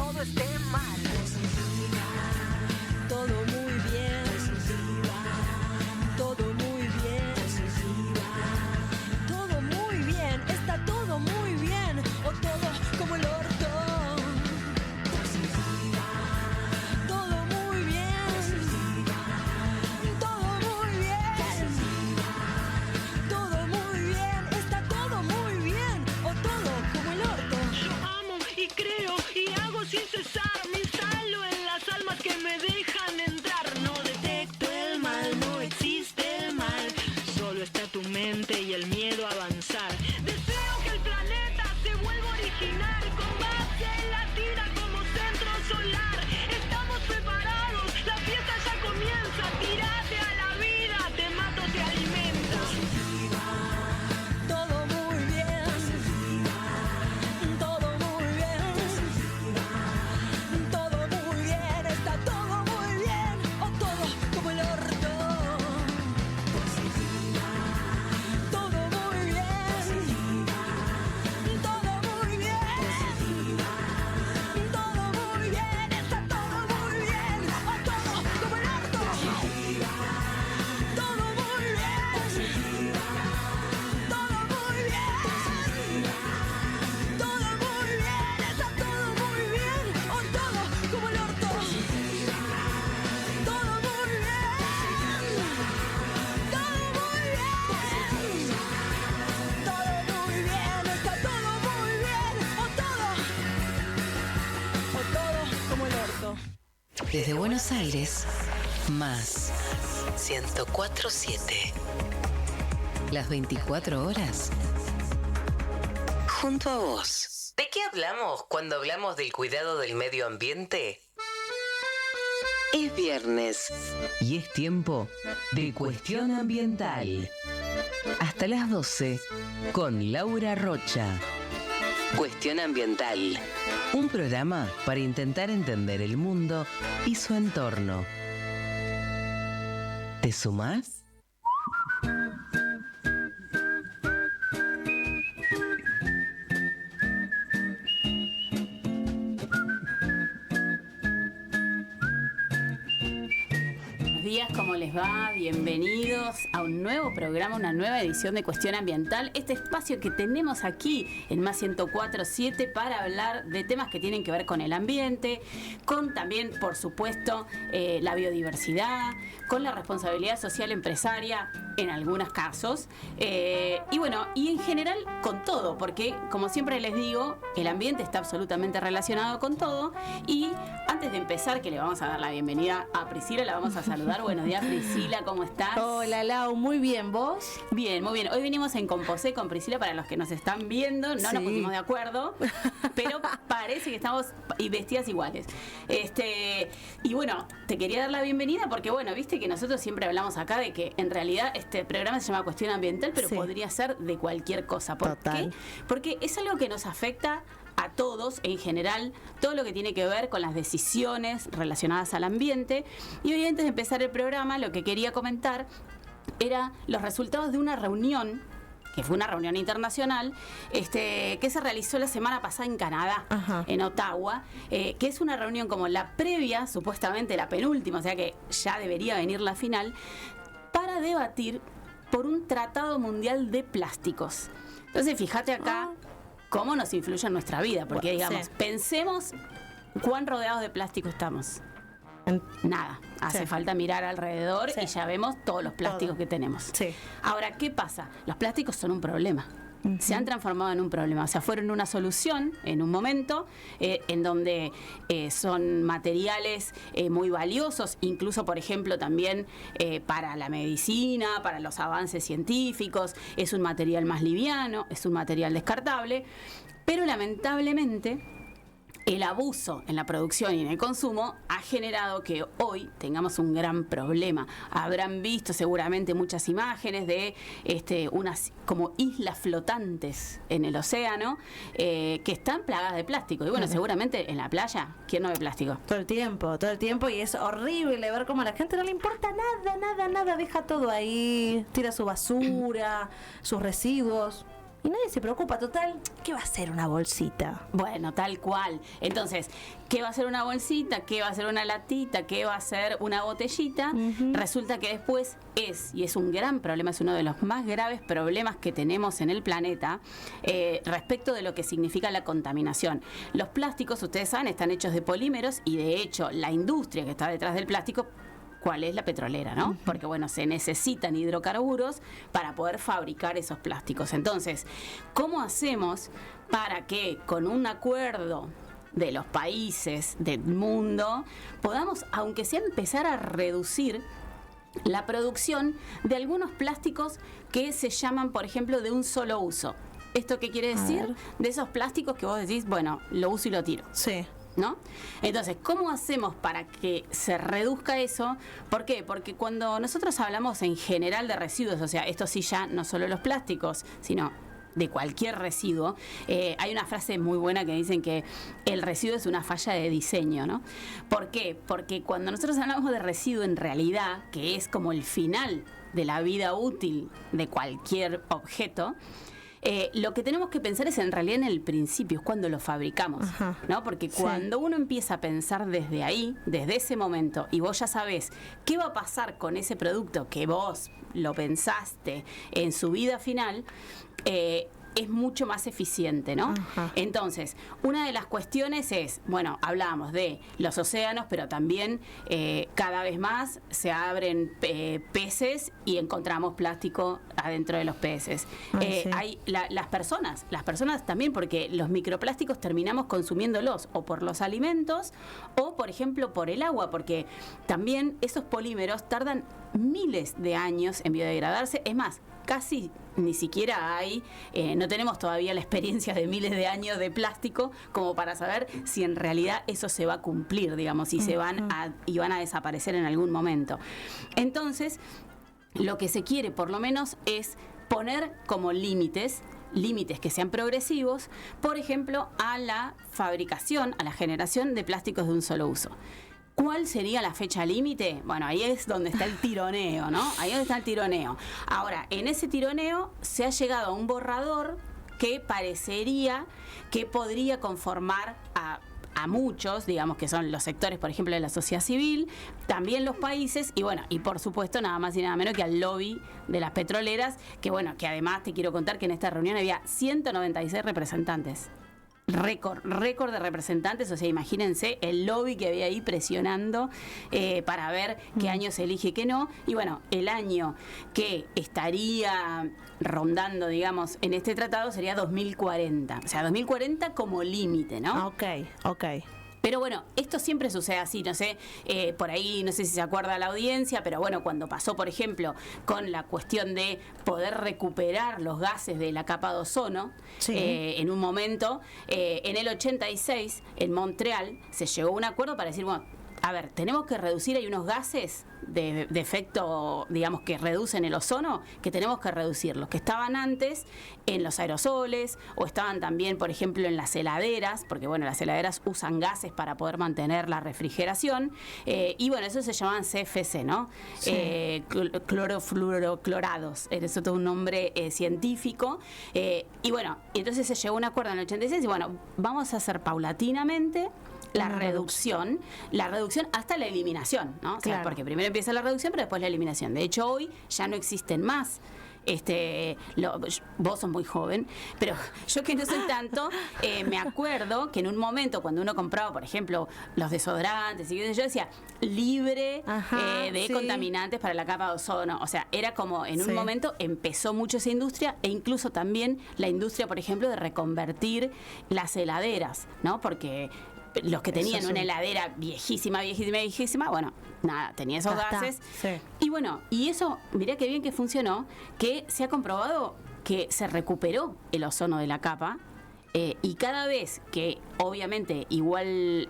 todo esté mal. Todo muy bien. Todo muy bien. Todo muy bien. Está todo muy bien. O todo como el orto. Todo muy bien. Todo muy bien. Todo muy bien. Está todo muy bien. O todo como el orto. Yo amo y creo y hago sin cesar. Me instalo en las almas que me dejan entrar. No detecto el mal, no existe el mal. Solo está tu mente y el miedo a avanzar. Deseo que el planeta se vuelva original, con base latina como centro solar. Estamos preparados, la fiesta ya comienza. Tírate a la vida, te mato, te alimento. Todo muy bien. Todo muy bien. Todo muy bien. Está todo muy bien. O todo como el orto. Todo muy bien. Todo muy bien. Todo muy bien. Está todo muy bien. O todo como el orto. Todo muy bien. Todo muy bien. Todo muy bien. Está todo muy bien. O todo como el orto. Todo muy bien. Todo muy bien. Todo muy bien. Está todo muy bien. O todo como el orto. Desde Buenos Aires, más 104.7. Las 24 horas. Junto a vos. ¿De qué hablamos cuando hablamos del cuidado del medio ambiente? Es viernes y es tiempo de Cuestión Ambiental. Hasta las 12 con Laura Rocha. Cuestión Ambiental. Un programa para intentar entender el mundo y su entorno. ¿Te sumás? Buenos días, ¿cómo les va? Bienvenidos a un nuevo programa, una nueva edición de Cuestión Ambiental. Este espacio que tenemos aquí en Más 104.7 para hablar de temas que tienen que ver con el ambiente, con también, por supuesto, la biodiversidad, con la responsabilidad social empresaria en algunos casos. Y bueno, y en general con todo, porque como siempre les digo, el ambiente está absolutamente relacionado con todo. Y antes de empezar, que le vamos a dar la bienvenida a Priscila, la vamos a saludar. Buenos días, Priscila, ¿cómo estás? Hola, Lau, muy bien, ¿vos? Bien, muy bien. Hoy venimos en Composé con Priscila, para los que nos están viendo. No nos pusimos de acuerdo, pero parece que estamos vestidas iguales. Y bueno, te quería dar la bienvenida porque, bueno, viste que nosotros siempre hablamos acá de que en realidad este programa se llama Cuestión Ambiental, pero podría ser de cualquier cosa. ¿Por qué? Porque es algo que nos afecta a todos en general, todo lo que tiene que ver con las decisiones relacionadas al ambiente. Y hoy, antes de empezar el programa, lo que quería comentar era los resultados de una reunión, que fue una reunión internacional, que se realizó la semana pasada en Canadá, en Ottawa, que es una reunión como la previa, supuestamente la penúltima, o sea que ya debería venir la final, para debatir por un tratado mundial de plásticos. Entonces, fíjate acá cómo nos influye en nuestra vida, porque digamos, pensemos cuán rodeados de plástico estamos. Nada, hace falta mirar alrededor y ya vemos todos los plásticos que tenemos. Ahora, ¿qué pasa? Los plásticos son un problema. Se han transformado en un problema, o sea, fueron una solución en un momento en donde son materiales muy valiosos, incluso, por ejemplo, también para la medicina, para los avances científicos. Es un material más liviano, es un material descartable, pero lamentablemente el abuso en la producción y en el consumo ha generado que hoy tengamos un gran problema. Habrán visto seguramente muchas imágenes de unas como islas flotantes en el océano que están plagadas de plástico. Y bueno, seguramente en la playa, ¿quién no ve plástico? Todo el tiempo, y es horrible ver cómo a la gente no le importa nada, deja todo ahí, tira su basura, sus residuos. y nadie se preocupa. Total, ¿qué va a ser una bolsita? Bueno, tal cual. Entonces, ¿qué va a ser una bolsita? ¿Qué va a ser una latita? ¿Qué va a ser una botellita? Resulta que después y es un gran problema, es uno de los más graves problemas que tenemos en el planeta respecto de lo que significa la contaminación. Los plásticos, ustedes saben, están hechos de polímeros y de hecho la industria que está detrás del plástico, ¿cuál es? La petrolera, ¿no? Porque, bueno, se necesitan hidrocarburos para poder fabricar esos plásticos. Entonces, ¿cómo hacemos para que con un acuerdo de los países del mundo podamos, aunque sea, empezar a reducir la producción de algunos plásticos que se llaman, por ejemplo, de un solo uso? ¿Esto qué quiere decir? De esos plásticos que vos decís, bueno, lo uso y lo tiro. Sí. ¿No? Entonces, ¿cómo hacemos para que se reduzca eso? ¿Por qué? Porque cuando nosotros hablamos en general de residuos, o sea, esto sí ya no solo los plásticos, sino de cualquier residuo, hay una frase muy buena que dicen que el residuo es una falla de diseño, ¿no? ¿Por qué? Porque cuando nosotros hablamos de residuo en realidad, que es como el final de la vida útil de cualquier objeto, lo que tenemos que pensar es en realidad en el principio, es cuando lo fabricamos, ¿no? Porque cuando uno empieza a pensar desde ahí, desde ese momento, y vos ya sabés qué va a pasar con ese producto que vos lo pensaste en su vida final, es mucho más eficiente, ¿no? Entonces, una de las cuestiones es, bueno, hablábamos de los océanos, pero también cada vez más se abren peces y encontramos plástico adentro de los peces. Hay las personas también, porque los microplásticos terminamos consumiéndolos o por los alimentos o, por ejemplo, por el agua, porque también esos polímeros tardan miles de años en biodegradarse. Es más, casi ni siquiera hay, no tenemos todavía la experiencia de miles de años de plástico como para saber si en realidad eso se va a cumplir, digamos, si se van a desaparecer en algún momento. Entonces, lo que se quiere por lo menos es poner como límites que sean progresivos, por ejemplo, a la fabricación, a la generación de plásticos de un solo uso. ¿Cuál sería la fecha límite? Bueno, ahí es donde está el tironeo, ¿no? Ahí es donde está el tironeo. Ahora, en ese tironeo se ha llegado a un borrador que parecería que podría conformar a muchos, digamos, que son los sectores, por ejemplo, de la sociedad civil, también los países, y bueno, y por supuesto nada más y nada menos que al lobby de las petroleras, que bueno, que además te quiero contar que en esta reunión había 196 representantes. Récord de representantes, o sea, imagínense el lobby que había ahí presionando para ver qué año se elige y qué no. Y bueno, el año que estaría rondando, digamos, en este tratado sería 2040. O sea, 2040 como límite, ¿no? Ok. Pero bueno, esto siempre sucede así, no sé, por ahí no sé si se acuerda la audiencia, pero bueno, cuando pasó, por ejemplo, con la cuestión de poder recuperar los gases de la capa de ozono, en un momento, en el 86, en Montreal, se llegó a un acuerdo para decir, bueno, a ver, tenemos que reducir, hay unos gases de efecto, digamos, que reducen el ozono, que tenemos que reducir. Los que estaban antes en los aerosoles o estaban también, por ejemplo, en las heladeras, porque bueno, las heladeras usan gases para poder mantener la refrigeración, y bueno, eso se llamaban CFC, ¿no? Clorofluoroclorados, eso es todo un nombre científico, y bueno, entonces se llegó a un acuerdo en el 86 y bueno, vamos a hacer paulatinamente la reducción hasta la eliminación, ¿no? O sea, porque primero empieza la reducción, pero después la eliminación. De hecho, hoy ya no existen más. Vos sos muy joven, pero yo que no soy tanto, me acuerdo que en un momento cuando uno compraba, por ejemplo, los desodorantes, y yo decía libre de contaminantes para la capa de ozono. O sea, era como en un momento empezó mucho esa industria, e incluso también la industria, por ejemplo, de reconvertir las heladeras, ¿no? Porque los que tenían una heladera viejísima, bueno, nada, tenía esos gases. Y bueno, y eso, mirá qué bien que funcionó, que se ha comprobado que se recuperó el ozono de la capa. Y cada vez que, obviamente, igual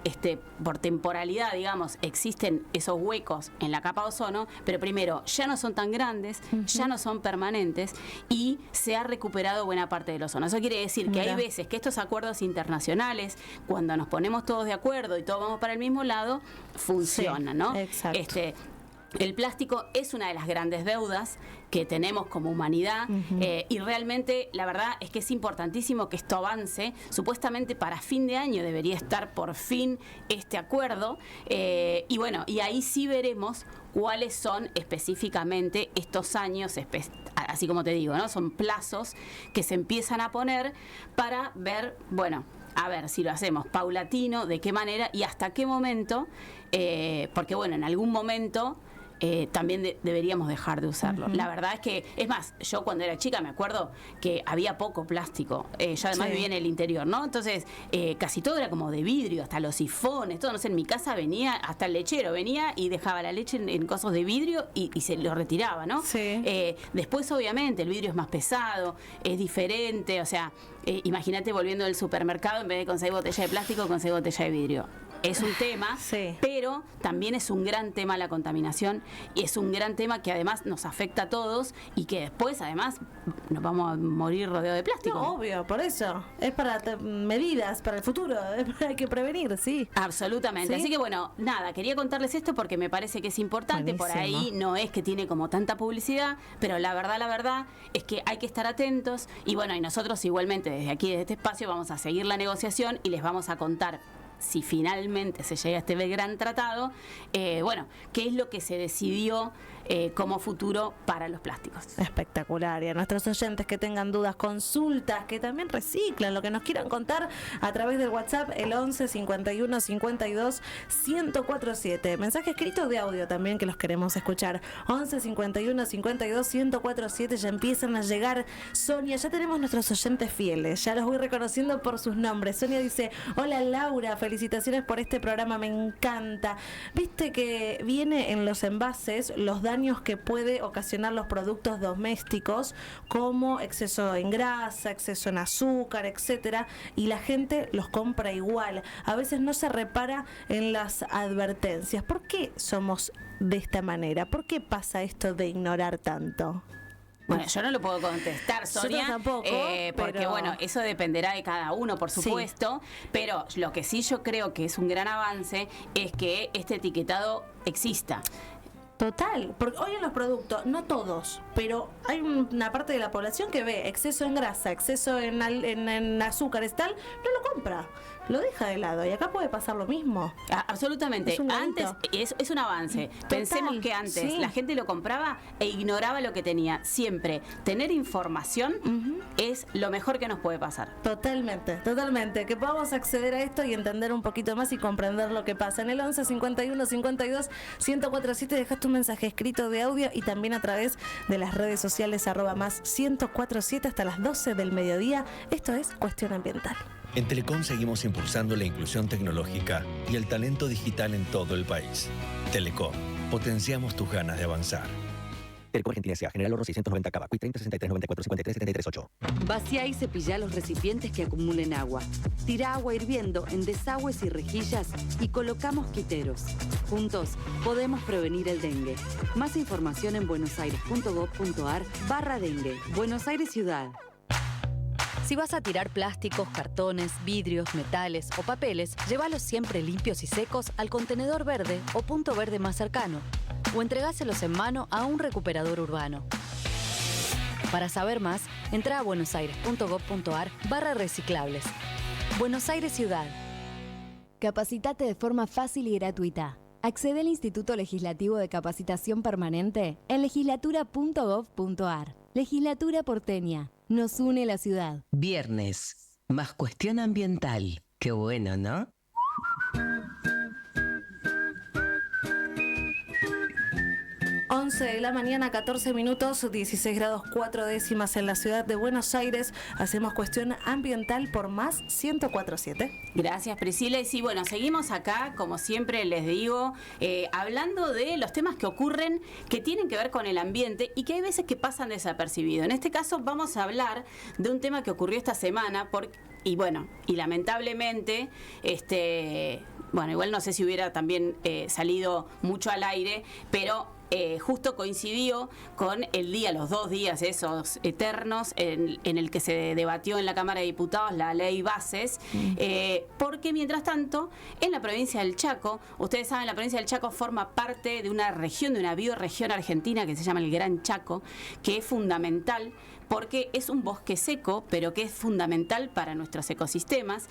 por temporalidad, digamos, existen esos huecos en la capa de ozono, pero primero, ya no son tan grandes, ya no son permanentes y se ha recuperado buena parte del ozono. Eso quiere decir que hay veces que estos acuerdos internacionales, cuando nos ponemos todos de acuerdo y todos vamos para el mismo lado, funcionan, ¿no? Exacto. el plástico es una de las grandes deudas que tenemos como humanidad, y realmente la verdad es que es importantísimo que esto avance. Supuestamente para fin de año debería estar por fin este acuerdo, y bueno, y ahí sí veremos cuáles son específicamente estos años, así como te digo, ¿no? Son plazos que se empiezan a poner para ver, bueno, a ver si lo hacemos paulatino, de qué manera y hasta qué momento, porque bueno, en algún momento también deberíamos dejar de usarlo. La verdad es que, es más, yo cuando era chica me acuerdo que había poco plástico. Yo además vivía en el interior, ¿no? Entonces, casi todo era como de vidrio, hasta los sifones, todo. No sé, en mi casa venía, hasta el lechero venía y dejaba la leche en cosas de vidrio y se lo retiraba, ¿no? Sí. Después, obviamente, el vidrio es más pesado, es diferente, o sea, imagínate volviendo del supermercado, en vez de conseguir botella de plástico, conseguir botella de vidrio. Es un tema, pero también es un gran tema la contaminación, y es un gran tema que además nos afecta a todos y que después además nos vamos a morir rodeados de plástico. No, obvio, por eso. Es para medidas, para el futuro, hay que prevenir, sí. Absolutamente. ¿Sí? Así que bueno, nada, quería contarles esto porque me parece que es importante. Buenísimo. Por ahí no es que tiene como tanta publicidad, pero la verdad es que hay que estar atentos, y bueno, y nosotros igualmente desde aquí, desde este espacio, vamos a seguir la negociación y les vamos a contar, si finalmente se llega a este gran tratado, bueno, qué es lo que se decidió como futuro para los plásticos. Espectacular. Y a nuestros oyentes que tengan dudas, consultas, que también reciclan, lo que nos quieran contar a través del WhatsApp, el 11 51 52 1047. Mensaje escrito de audio también que los queremos escuchar. 11 51 52 1047. Ya empiezan a llegar. Sonia, ya tenemos nuestros oyentes fieles, ya los voy reconociendo por sus nombres. Sonia dice: hola Laura, felicitaciones por este programa, me encanta. Viste que viene en los envases los daños que puede ocasionar los productos domésticos, como exceso en grasa, exceso en azúcar, etcétera, y la gente los compra igual. A veces no se repara en las advertencias. ¿Por qué somos de esta manera? ¿Por qué pasa esto de ignorar tanto? Bueno, yo no lo puedo contestar, Sonia, tampoco, porque pero... bueno, eso dependerá de cada uno, por supuesto, pero lo que sí yo creo que es un gran avance es que este etiquetado exista. Total, porque hoy en los productos, no todos, pero hay una parte de la población que ve exceso en grasa, exceso en azúcares, tal, no lo compra, lo deja de lado, y acá puede pasar lo mismo. Absolutamente. Es un Antes granito. es un avance. Total, Pensemos que antes la gente lo compraba e ignoraba lo que tenía. Siempre tener información es lo mejor que nos puede pasar. Totalmente, totalmente. Que podamos acceder a esto y entender un poquito más y comprender lo que pasa. En el 11 51 52 1047 dejas tu mensaje escrito de audio, y también a través de las redes sociales @más 1047 hasta las 12 del mediodía. Esto es Cuestión Ambiental. En Telecom seguimos impulsando la inclusión tecnológica y el talento digital en todo el país. Telecom, potenciamos tus ganas de avanzar. Telecom Argentina S.A. General Oro 690 Cava. Cuit 30 63 94 53 73 8. Vacía y cepilla los recipientes que acumulen agua. Tira agua hirviendo en desagües y rejillas y coloca mosquiteros. Juntos podemos prevenir el dengue. Más información en buenosaires.gov.ar/dengue. Buenos Aires Ciudad. Si vas a tirar plásticos, cartones, vidrios, metales o papeles, llévalos siempre limpios y secos al contenedor verde o punto verde más cercano, o entregáselos en mano a un recuperador urbano. Para saber más, entra a buenosaires.gov.ar/reciclables. Buenos Aires Ciudad. Capacitate de forma fácil y gratuita. Accede al Instituto Legislativo de Capacitación Permanente en legislatura.gov.ar. Legislatura porteña. Nos une la ciudad. Viernes, más Cuestión Ambiental. Qué bueno, ¿no? 11 de la mañana, 14 minutos, 16 grados 4 décimas en la ciudad de Buenos Aires. Hacemos Cuestión Ambiental por más 1047. Gracias, Priscila. Y sí, bueno, seguimos acá, como siempre les digo, hablando de los temas que ocurren, que tienen que ver con el ambiente y que hay veces que pasan desapercibidos. En este caso vamos a hablar de un tema que ocurrió esta semana, y lamentablemente, bueno, igual no sé si hubiera también salido mucho al aire, pero justo coincidió con el día, los 2 días esos eternos en el que se debatió en la Cámara de Diputados la ley Bases, porque mientras tanto en la provincia del Chaco, ustedes saben, la provincia del Chaco forma parte de una región, de una bioregión argentina que se llama el Gran Chaco, que es fundamental porque es un bosque seco, pero que es fundamental para nuestros ecosistemas,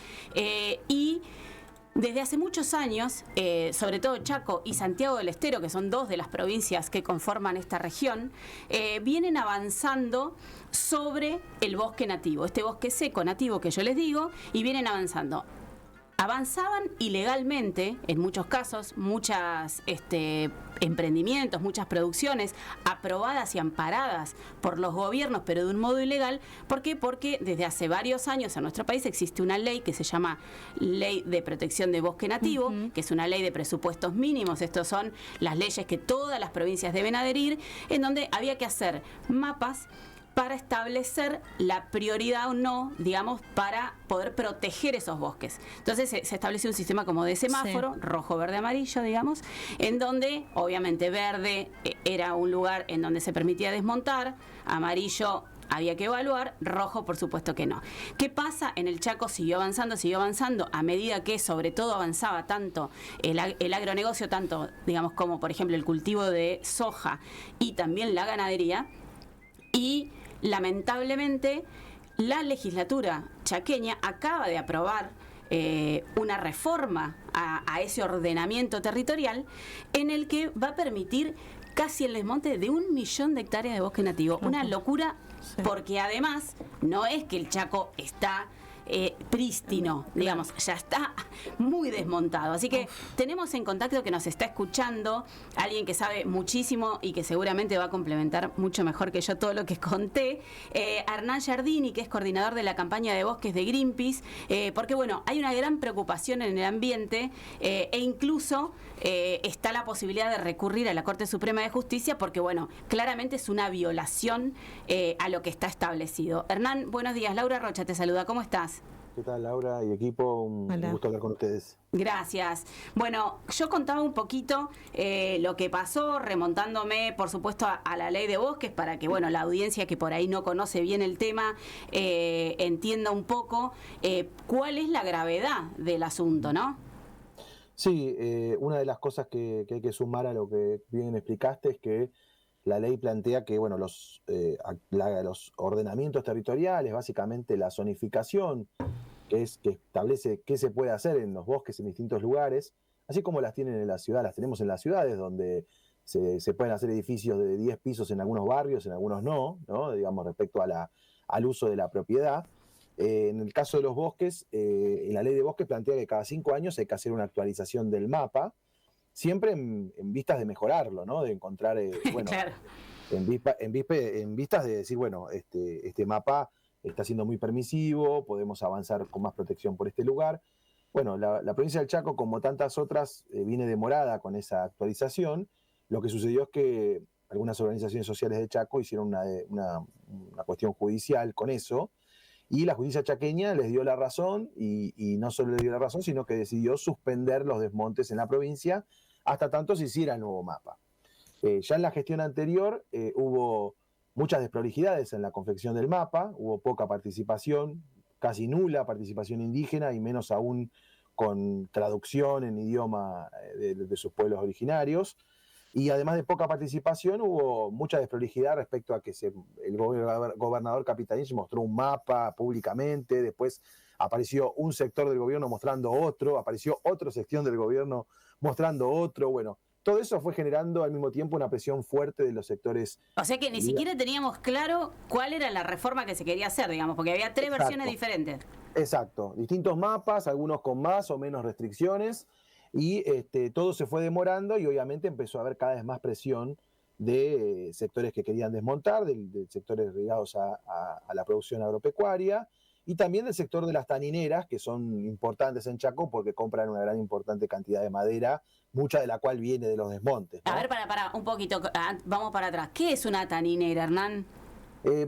y desde hace muchos años, sobre todo Chaco y Santiago del Estero, que son 2 de las provincias que conforman esta región, vienen avanzando sobre el bosque nativo, este bosque seco nativo que yo les digo, y vienen avanzando. Avanzaban ilegalmente, en muchos casos, muchos emprendimientos, muchas producciones aprobadas y amparadas por los gobiernos, pero de un modo ilegal. ¿Por qué? Porque desde hace varios años en nuestro país existe una ley que se llama Ley de Protección de Bosque Nativo, que es una ley de presupuestos mínimos. Estos son las leyes que todas las provincias deben adherir, en donde había que hacer mapas para establecer la prioridad o no, digamos, para poder proteger esos bosques. Entonces se estableció un sistema como de semáforo, rojo, verde, amarillo, digamos, en donde obviamente verde era un lugar en donde se permitía desmontar, amarillo había que evaluar, rojo por supuesto que no. ¿Qué pasa? En el Chaco siguió avanzando a medida que sobre todo avanzaba tanto el agronegocio, tanto digamos como por ejemplo el cultivo de soja y también la ganadería, y lamentablemente la legislatura chaqueña acaba de aprobar una reforma a ese ordenamiento territorial en el que va a permitir casi el desmonte de 1 millón de hectáreas de bosque nativo. Una locura, porque además no es que el Chaco está prístino, digamos, ya está muy desmontado. Así que tenemos en contacto, que nos está escuchando, alguien que sabe muchísimo y que seguramente va a complementar mucho mejor que yo todo lo que conté, Hernán Giardini, que es coordinador de la campaña de bosques de Greenpeace, porque bueno, hay una gran preocupación en el ambiente, e incluso está la posibilidad de recurrir a la Corte Suprema de Justicia, porque bueno, claramente es una violación a lo que está establecido. Hernán, buenos días. Laura Rocha te saluda, ¿cómo estás? ¿Qué tal, Laura y equipo? Un gusto hablar con ustedes. Gracias. Bueno, yo contaba un poquito lo que pasó, remontándome, por supuesto, a la ley de bosques, para que, bueno, la audiencia que por ahí no conoce bien el tema entienda un poco cuál es la gravedad del asunto, ¿no? Sí, una de las cosas que hay que sumar a lo que bien explicaste es que la ley plantea que, bueno, los ordenamientos territoriales, básicamente la zonificación, que establece qué se puede hacer en los bosques en distintos lugares, así como las tienen en la ciudad, las tenemos en las ciudades, donde se pueden hacer edificios de 10 pisos en algunos barrios, en algunos no, digamos, respecto al uso de la propiedad. En el caso de los bosques, en la ley de bosques plantea que cada 5 años hay que hacer una actualización del mapa, siempre en vistas de mejorarlo, ¿no? De encontrar, bueno, claro, en vistas de decir, bueno, este mapa está siendo muy permisivo, podemos avanzar con más protección por este lugar. Bueno, la provincia del Chaco, como tantas otras, viene demorada con esa actualización. Lo que sucedió es que algunas organizaciones sociales de Chaco hicieron una cuestión judicial con eso, y la justicia chaqueña les dio la razón, y no solo les dio la razón, sino que decidió suspender los desmontes en la provincia hasta tanto se hiciera el nuevo mapa. Ya en la gestión anterior hubo muchas desprolijidades en la confección del mapa, hubo poca participación, casi nula participación indígena, y menos aún con traducción en idioma de sus pueblos originarios. Y además de poca participación, hubo mucha desprolijidad respecto a que el gobernador capitalino mostró un mapa públicamente, después apareció un sector del gobierno mostrando otro, apareció otra sección del gobierno mostrando otro. Bueno, todo eso fue generando al mismo tiempo una presión fuerte de los sectores. O sea que ni siquiera teníamos claro cuál era la reforma que se quería hacer, digamos, porque había 3 versiones diferentes. Exacto, distintos mapas, algunos con más o menos restricciones, y todo se fue demorando, y obviamente empezó a haber cada vez más presión de sectores que querían desmontar, de sectores ligados a la producción agropecuaria, y también del sector de las tanineras, que son importantes en Chaco porque compran una gran importante cantidad de madera, mucha de la cual viene de los desmontes, ¿no? A ver, para un poquito, vamos para atrás. ¿Qué es una taninera, Hernán?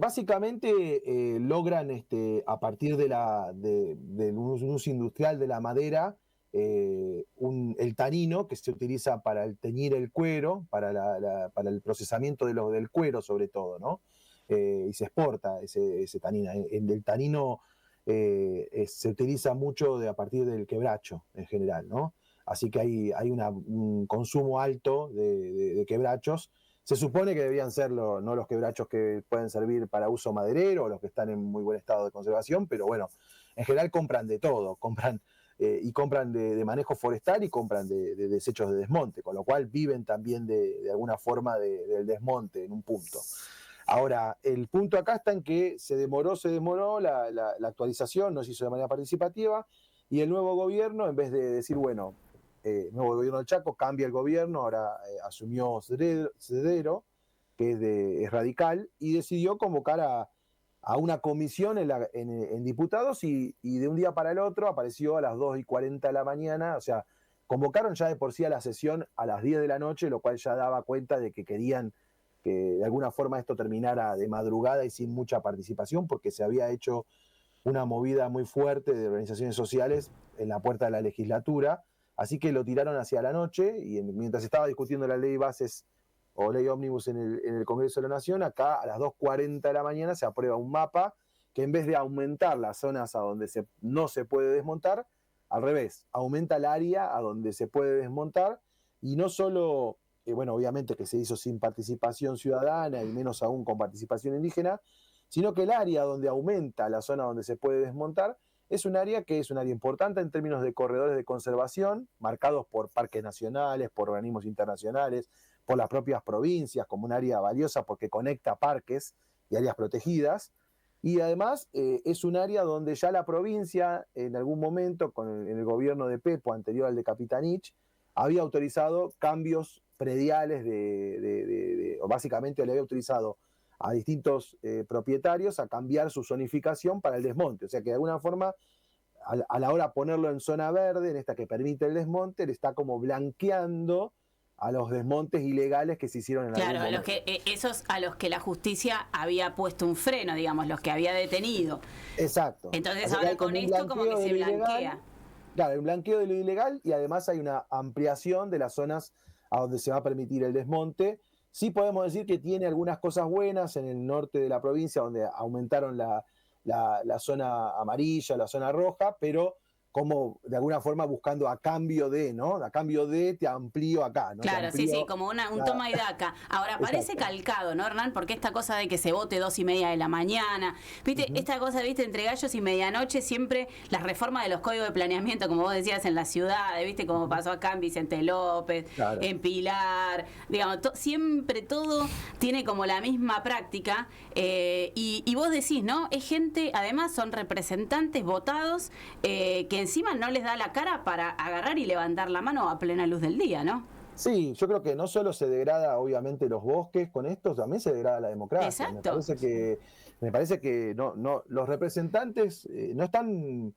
Básicamente logran, a partir del uso industrial de la madera, el tanino que se utiliza para teñir el cuero, para el procesamiento del cuero sobre todo, ¿no? Y se exporta ese tanino. El tanino se utiliza mucho a partir del quebracho en general, ¿no? Así que hay un consumo alto de quebrachos. Se supone que deberían ser no los quebrachos que pueden servir para uso maderero o los que están en muy buen estado de conservación, pero bueno, en general compran de todo, compran de manejo forestal y compran de desechos de desmonte, con lo cual viven también de alguna forma del desmonte en un punto. Ahora, el punto acá está en que se demoró la actualización, no se hizo de manera participativa, y el nuevo gobierno, en vez de decir, bueno, nuevo gobierno del Chaco, cambia el gobierno, ahora asumió Cedero, que es radical, y decidió convocar a una comisión en diputados y de un día para el otro apareció a las 2:40 de la mañana, o sea, convocaron ya de por sí a la sesión a las 10 de la noche, lo cual ya daba cuenta de que querían que de alguna forma esto terminara de madrugada y sin mucha participación, porque se había hecho una movida muy fuerte de organizaciones sociales en la puerta de la legislatura, así que lo tiraron hacia la noche y mientras estaba discutiendo la ley bases o ley ómnibus en el Congreso de la Nación, acá a las 2:40 de la mañana se aprueba un mapa que en vez de aumentar las zonas a donde no se puede desmontar, al revés, aumenta el área a donde se puede desmontar, y no solo, bueno, obviamente que se hizo sin participación ciudadana y menos aún con participación indígena, sino que el área donde aumenta la zona donde se puede desmontar es un área que es un área importante en términos de corredores de conservación, marcados por parques nacionales, por organismos internacionales, por las propias provincias, como un área valiosa porque conecta parques y áreas protegidas, y además es un área donde ya la provincia, en algún momento, en el gobierno de Pepo, anterior al de Capitanich, había autorizado cambios prediales o básicamente le había autorizado a distintos propietarios a cambiar su zonificación para el desmonte. O sea que de alguna forma, a la hora de ponerlo en zona verde, en esta que permite el desmonte, le está como blanqueando a los desmontes ilegales que se hicieron en algún momento. Esos a los que la justicia había puesto un freno, digamos, los que había detenido. Exacto. Entonces así ahora con esto como que se blanquea. Claro, un blanqueo de lo ilegal y además hay una ampliación de las zonas a donde se va a permitir el desmonte. Sí podemos decir que tiene algunas cosas buenas en el norte de la provincia, donde aumentaron la zona amarilla, la zona roja, pero como de alguna forma buscando a cambio de, ¿no? A cambio de te amplío acá, ¿no? Claro, sí, como un toma y daca. Ahora, parece calcado, ¿no, Hernán? Porque esta cosa de que se vote 2:30 de la mañana, ¿viste? Esta cosa, ¿viste? Entre gallos y medianoche, siempre las reformas de los códigos de planeamiento, como vos decías, en la ciudad, ¿viste? Como pasó acá en Vicente López, en Pilar, digamos, siempre todo tiene como la misma práctica, y vos decís, ¿no? Es gente, además son representantes votados, que encima no les da la cara para agarrar y levantar la mano a plena luz del día, ¿no? Sí, yo creo que no solo se degrada obviamente los bosques con esto, también se degrada la democracia. Exacto. Me parece que no los representantes no están,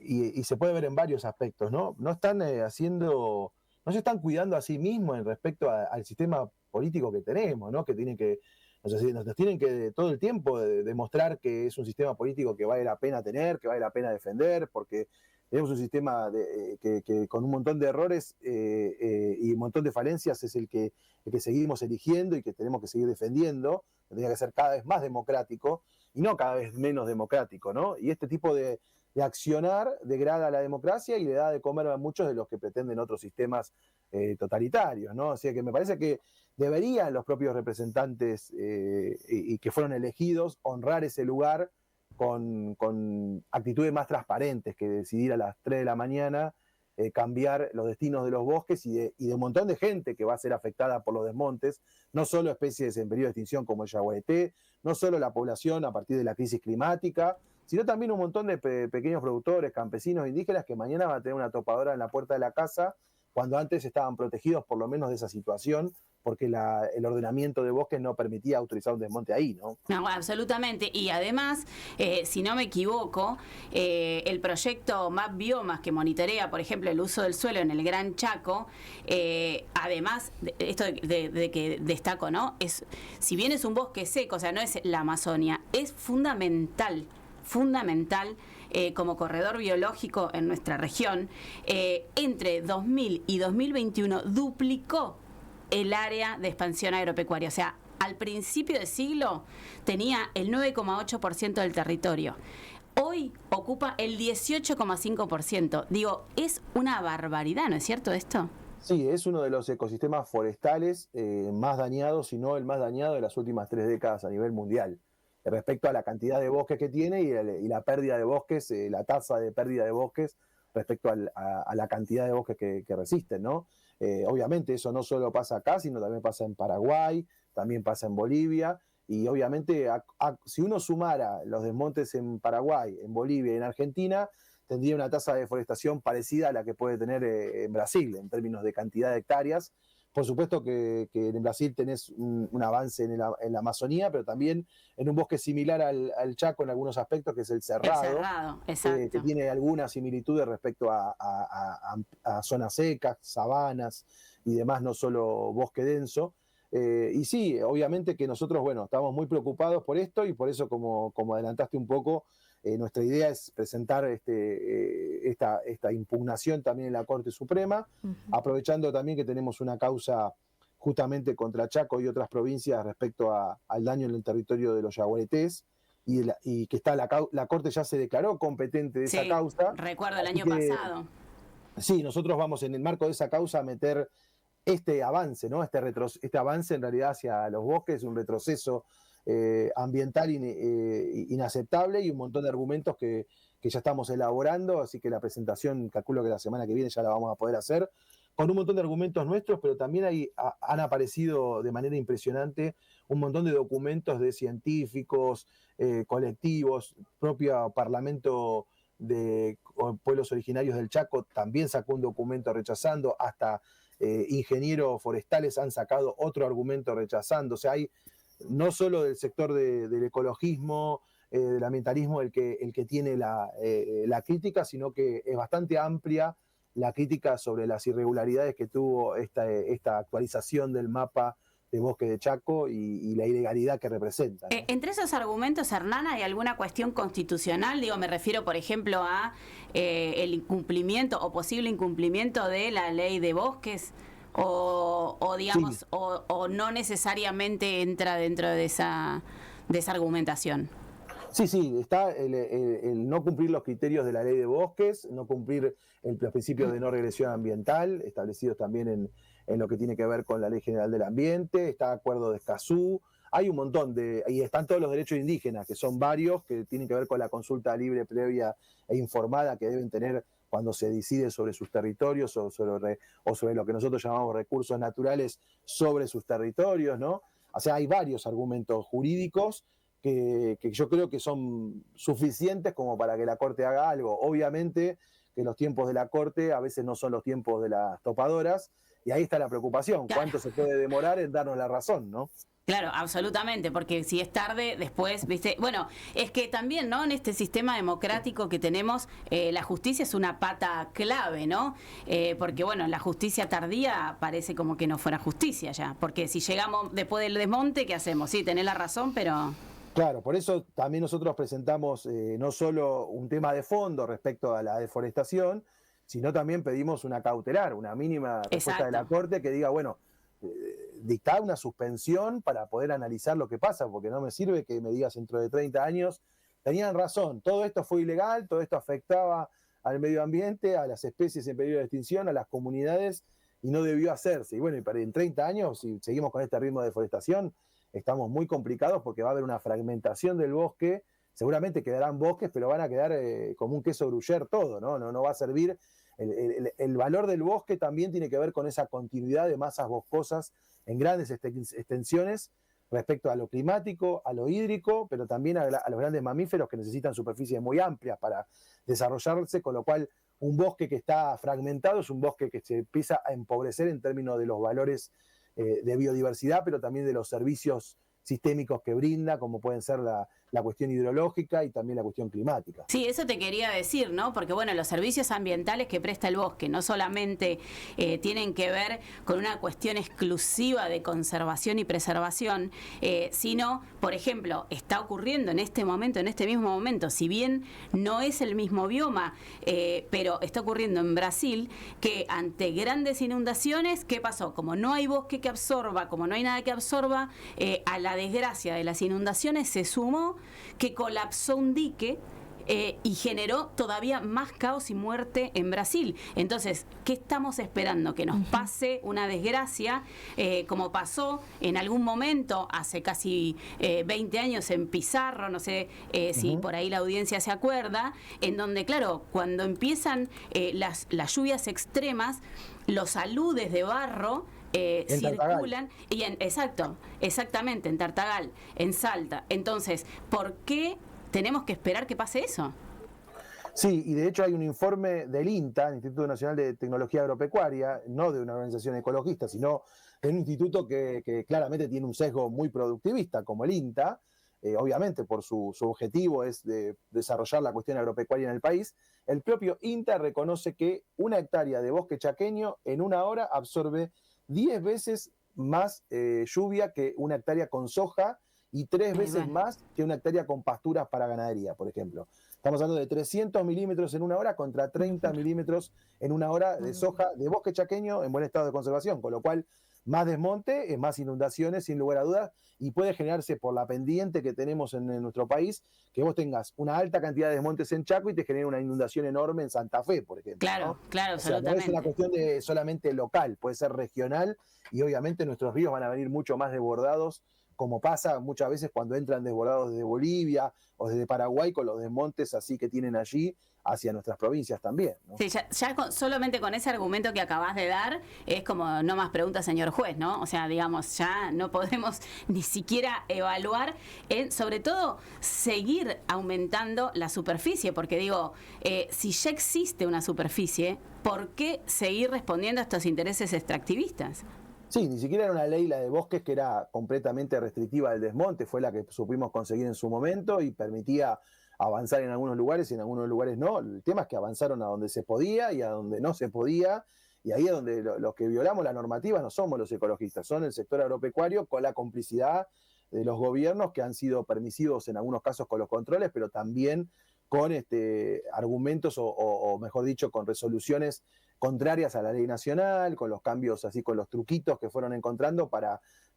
y se puede ver en varios aspectos, no están no se están cuidando a sí mismos en respecto al sistema político que tenemos, ¿no? Que tienen que nos tienen que todo el tiempo demostrar que es un sistema político que vale la pena tener, que vale la pena defender, porque tenemos un sistema que con un montón de errores y un montón de falencias es el que seguimos eligiendo y que tenemos que seguir defendiendo. Tendría que ser cada vez más democrático y no cada vez menos democrático, ¿no? Y este tipo de accionar degrada la democracia y le da de comer a muchos de los que pretenden otros sistemas totalitarios, ¿no? O sea que me parece que deberían los propios representantes y que fueron elegidos honrar ese lugar con actitudes más transparentes que decidir a las 3 de la mañana cambiar los destinos de los bosques y de un montón de gente que va a ser afectada por los desmontes, no solo especies en periodo de extinción como el yaguareté, no solo la población a partir de la crisis climática, sino también un montón de pequeños productores, campesinos, indígenas que mañana van a tener una topadora en la puerta de la casa cuando antes estaban protegidos por lo menos de esa situación, porque el ordenamiento de bosques no permitía autorizar un desmonte ahí, ¿no? No, absolutamente. Y además, si no me equivoco, el proyecto Map Biomas, que monitorea, por ejemplo, el uso del suelo en el Gran Chaco, además, esto de que destaco, ¿no? Si bien es un bosque seco, o sea, no es la Amazonia, es fundamental como corredor biológico en nuestra región, entre 2000 y 2021 duplicó el área de expansión agropecuaria. O sea, al principio del siglo tenía el 9,8% del territorio. Hoy ocupa el 18,5%. Digo, es una barbaridad, ¿no es cierto esto? Sí, es uno de los ecosistemas forestales más dañados, si no el más dañado de las últimas 3 décadas a nivel mundial. Respecto a la cantidad de bosques que tiene y la pérdida de bosques, la tasa de pérdida de bosques respecto a la cantidad de bosques que resisten, ¿no? Obviamente eso no solo pasa acá, sino también pasa en Paraguay, también pasa en Bolivia, y obviamente si uno sumara los desmontes en Paraguay, en Bolivia y en Argentina, tendría una tasa de deforestación parecida a la que puede tener en Brasil, en términos de cantidad de hectáreas. Por supuesto que en Brasil tenés un avance en la Amazonía, pero también en un bosque similar al Chaco en algunos aspectos, que es el cerrado. El cerrado, exacto. Que tiene algunas similitudes respecto a zonas secas, sabanas y demás, no solo bosque denso. Y sí, obviamente que nosotros, bueno, estamos muy preocupados por esto y por eso, como adelantaste un poco, nuestra idea es presentar esta impugnación también en la Corte Suprema, aprovechando también que tenemos una causa justamente contra Chaco y otras provincias respecto al daño en el territorio de los yaguaretés, y que está la Corte ya se declaró competente de esa causa. Recuerdo el año pasado. Sí, nosotros vamos en el marco de esa causa a meter este avance, ¿no? Este avance en realidad hacia los bosques, un retroceso ambiental inaceptable, y un montón de argumentos que ya estamos elaborando, así que la presentación, calculo que la semana que viene ya la vamos a poder hacer, con un montón de argumentos nuestros, pero también han aparecido de manera impresionante un montón de documentos de científicos, colectivos, propio Parlamento de Pueblos Originarios del Chaco también sacó un documento rechazando, hasta ingenieros forestales han sacado otro argumento rechazando. O sea, hay no solo del sector del ecologismo, del ambientalismo el que tiene la crítica, sino que es bastante amplia la crítica sobre las irregularidades que tuvo esta actualización del mapa de bosque de Chaco y la ilegalidad que representa, ¿no? Entre esos argumentos, Hernán, ¿hay alguna cuestión constitucional? Digo, me refiero, por ejemplo, a el incumplimiento o posible incumplimiento de la ley de bosques, o digamos, sí, o no necesariamente entra dentro de esa argumentación. Sí, está el no cumplir los criterios de la ley de bosques, no cumplir los principios de no regresión ambiental, establecidos también en lo que tiene que ver con la Ley General del Ambiente, está Acuerdo de Escazú, hay un montón y están todos los derechos indígenas, que son varios, que tienen que ver con la consulta libre, previa e informada que deben tener cuando se decide sobre sus territorios o sobre lo que nosotros llamamos recursos naturales sobre sus territorios, ¿no? O sea, hay varios argumentos jurídicos que yo creo que son suficientes como para que la Corte haga algo. Obviamente que los tiempos de la Corte a veces no son los tiempos de las topadoras, y ahí está la preocupación, ¿cuánto se puede demorar en darnos la razón, no? Claro, absolutamente, porque si es tarde, después, ¿viste? Bueno, es que también, ¿no? En este sistema democrático que tenemos, la justicia es una pata clave, ¿no? Porque, bueno, la justicia tardía parece como que no fuera justicia ya, porque si llegamos después del desmonte, ¿qué hacemos? Sí, tenés la razón, pero... Claro, por eso también nosotros presentamos no solo un tema de fondo respecto a la deforestación, sino también pedimos una cautelar, una mínima respuesta de la Corte que diga, bueno, dictar una suspensión para poder analizar lo que pasa, porque no me sirve que me digas dentro de 30 años, tenían razón, todo esto fue ilegal, todo esto afectaba al medio ambiente, a las especies en peligro de extinción, a las comunidades, y no debió hacerse. Y bueno, en 30 años, si seguimos con este ritmo de deforestación, estamos muy complicados porque va a haber una fragmentación del bosque, seguramente quedarán bosques, pero van a quedar como un queso gruyère todo, ¿no? No va a servir. El valor del bosque también tiene que ver con esa continuidad de masas boscosas en grandes extensiones respecto a lo climático, a lo hídrico, pero también a los grandes mamíferos que necesitan superficies muy amplias para desarrollarse, con lo cual un bosque que está fragmentado es un bosque que se empieza a empobrecer en términos de los valores de biodiversidad, pero también de los servicios sistémicos que brinda, como pueden ser la la cuestión hidrológica y también la cuestión climática. Sí, eso te quería decir, ¿no? Porque bueno, los servicios ambientales que presta el bosque no solamente tienen que ver con una cuestión exclusiva de conservación y preservación, sino, por ejemplo, está ocurriendo en este mismo momento, si bien no es el mismo bioma, pero está ocurriendo en Brasil, que ante grandes inundaciones, ¿qué pasó? Como no hay bosque que absorba, como no hay nada que absorba, a la desgracia de las inundaciones se sumó que colapsó un dique y generó todavía más caos y muerte en Brasil. Entonces, ¿qué estamos esperando? Que nos pase una desgracia como pasó en algún momento hace casi 20 años en Pizarro, no sé si por ahí la audiencia se acuerda, en donde, claro, cuando empiezan las lluvias extremas, los aludes de barro circulan y exactamente en Tartagal, en Salta. Entonces, ¿por qué tenemos que esperar que pase eso? Sí, y de hecho hay un informe del INTA, el Instituto Nacional de Tecnología Agropecuaria, no de una organización ecologista, sino de un instituto que claramente tiene un sesgo muy productivista, como el INTA, obviamente por su objetivo es de desarrollar la cuestión agropecuaria en el país. El propio INTA reconoce que 1 hectárea de bosque chaqueño en 1 hora absorbe 10 veces más lluvia que 1 hectárea con soja y 3 veces más que 1 hectárea con pasturas para ganadería, por ejemplo. Estamos hablando de 300 milímetros en 1 hora contra 30 milímetros en 1 hora de soja de bosque chaqueño en buen estado de conservación, con lo cual más desmonte, más inundaciones sin lugar a dudas, y puede generarse por la pendiente que tenemos en nuestro país, que vos tengas una alta cantidad de desmontes en Chaco y te genere una inundación enorme en Santa Fe, por ejemplo. Claro, ¿no? claro, o sea, absolutamente. no es una cuestión de solamente local, puede ser regional, y obviamente nuestros ríos van a venir mucho más desbordados, como pasa muchas veces cuando entran desbordados desde Bolivia o desde Paraguay con los desmontes así que tienen allí hacia nuestras provincias también, ¿no? Sí, solamente con ese argumento que acabas de dar, es como no más preguntas, señor juez, ¿no? O sea, digamos, ya no podemos ni siquiera evaluar, sobre todo seguir aumentando la superficie, porque digo, si ya existe una superficie, ¿por qué seguir respondiendo a estos intereses extractivistas? Sí, ni siquiera era una ley, la de bosques, que era completamente restrictiva del desmonte, fue la que supimos conseguir en su momento y permitía avanzar en algunos lugares y en algunos lugares no. El tema es que avanzaron a donde se podía y a donde no se podía, y ahí es donde los que violamos la normativa no somos los ecologistas, son el sector agropecuario con la complicidad de los gobiernos que han sido permisivos en algunos casos con los controles, pero también con argumentos o mejor dicho, con resoluciones contrarias a la ley nacional, con los cambios así, con los truquitos que fueron encontrando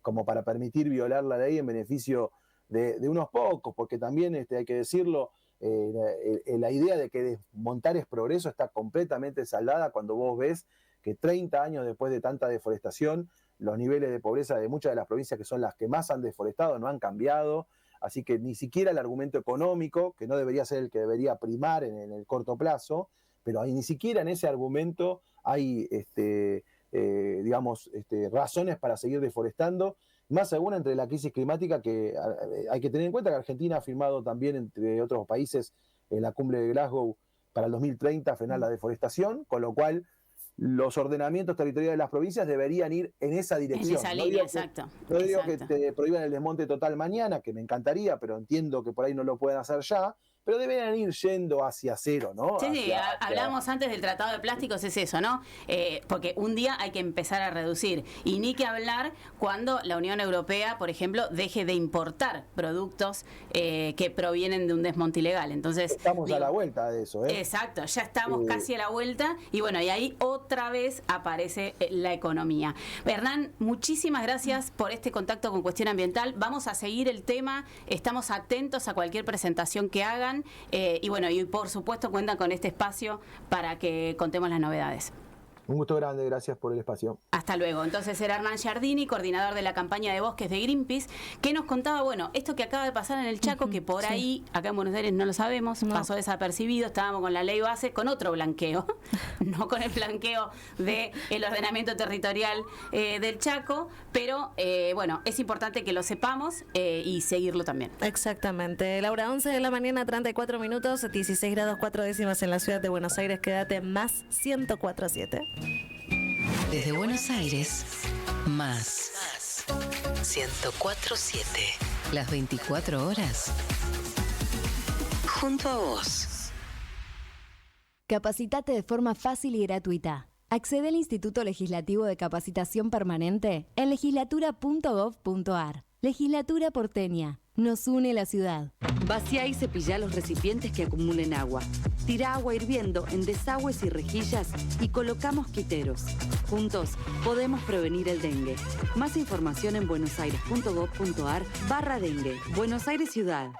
como para permitir violar la ley en beneficio de unos pocos, porque también hay que decirlo, la idea de que desmontar es progreso está completamente saldada cuando vos ves que 30 años después de tanta deforestación, los niveles de pobreza de muchas de las provincias que son las que más han deforestado no han cambiado, así que ni siquiera el argumento económico, que no debería ser el que debería primar en el corto plazo, pero ni siquiera en ese argumento hay razones para seguir deforestando, más aún entre la crisis climática, que hay que tener en cuenta que Argentina ha firmado también, entre otros países, en la cumbre de Glasgow para el 2030 frenar la deforestación, con lo cual los ordenamientos territoriales de las provincias deberían ir en esa dirección. En esa línea, exacto. No digo que te prohíban el desmonte total mañana, que me encantaría, pero entiendo que por ahí no lo pueden hacer ya, pero deberían ir yendo hacia cero, ¿no? Sí, hablábamos antes del Tratado de Plásticos, es eso, ¿no? Porque un día hay que empezar a reducir. Y ni que hablar cuando la Unión Europea, por ejemplo, deje de importar productos que provienen de un desmonte ilegal. Entonces, estamos a la vuelta de eso, ¿eh? Exacto, ya estamos casi a la vuelta. Y bueno, y ahí otra vez aparece la economía. Hernán, muchísimas gracias por este contacto con Cuestión Ambiental. Vamos a seguir el tema, estamos atentos a cualquier presentación que hagan. Y bueno, y por supuesto cuentan con este espacio para que contemos las novedades. Un gusto grande, gracias por el espacio. Hasta luego. Entonces era Hernán Giardini, coordinador de la campaña de bosques de Greenpeace, que nos contaba, bueno, esto que acaba de pasar en el Chaco, que por ahí, acá en Buenos Aires no lo sabemos, pasó desapercibido, estábamos con la ley base, con otro blanqueo, no con el blanqueo del ordenamiento territorial del Chaco, pero bueno, es importante que lo sepamos y seguirlo también. Exactamente. Laura, 11 de la mañana, 34 minutos, 16 grados 4 décimas en la ciudad de Buenos Aires. Quédate más 104.7. Desde Buenos Aires, más 104.7. Las 24 horas junto a vos. Capacitate de forma fácil y gratuita. Accede al Instituto Legislativo de Capacitación Permanente en legislatura.gov.ar. Legislatura porteña. Nos une la ciudad. Vacía y cepilla los recipientes que acumulen agua. Tira agua hirviendo en desagües y rejillas y coloca mosquiteros. Juntos podemos prevenir el dengue. Más información en buenosaires.gov.ar/dengue. Buenos Aires Ciudad.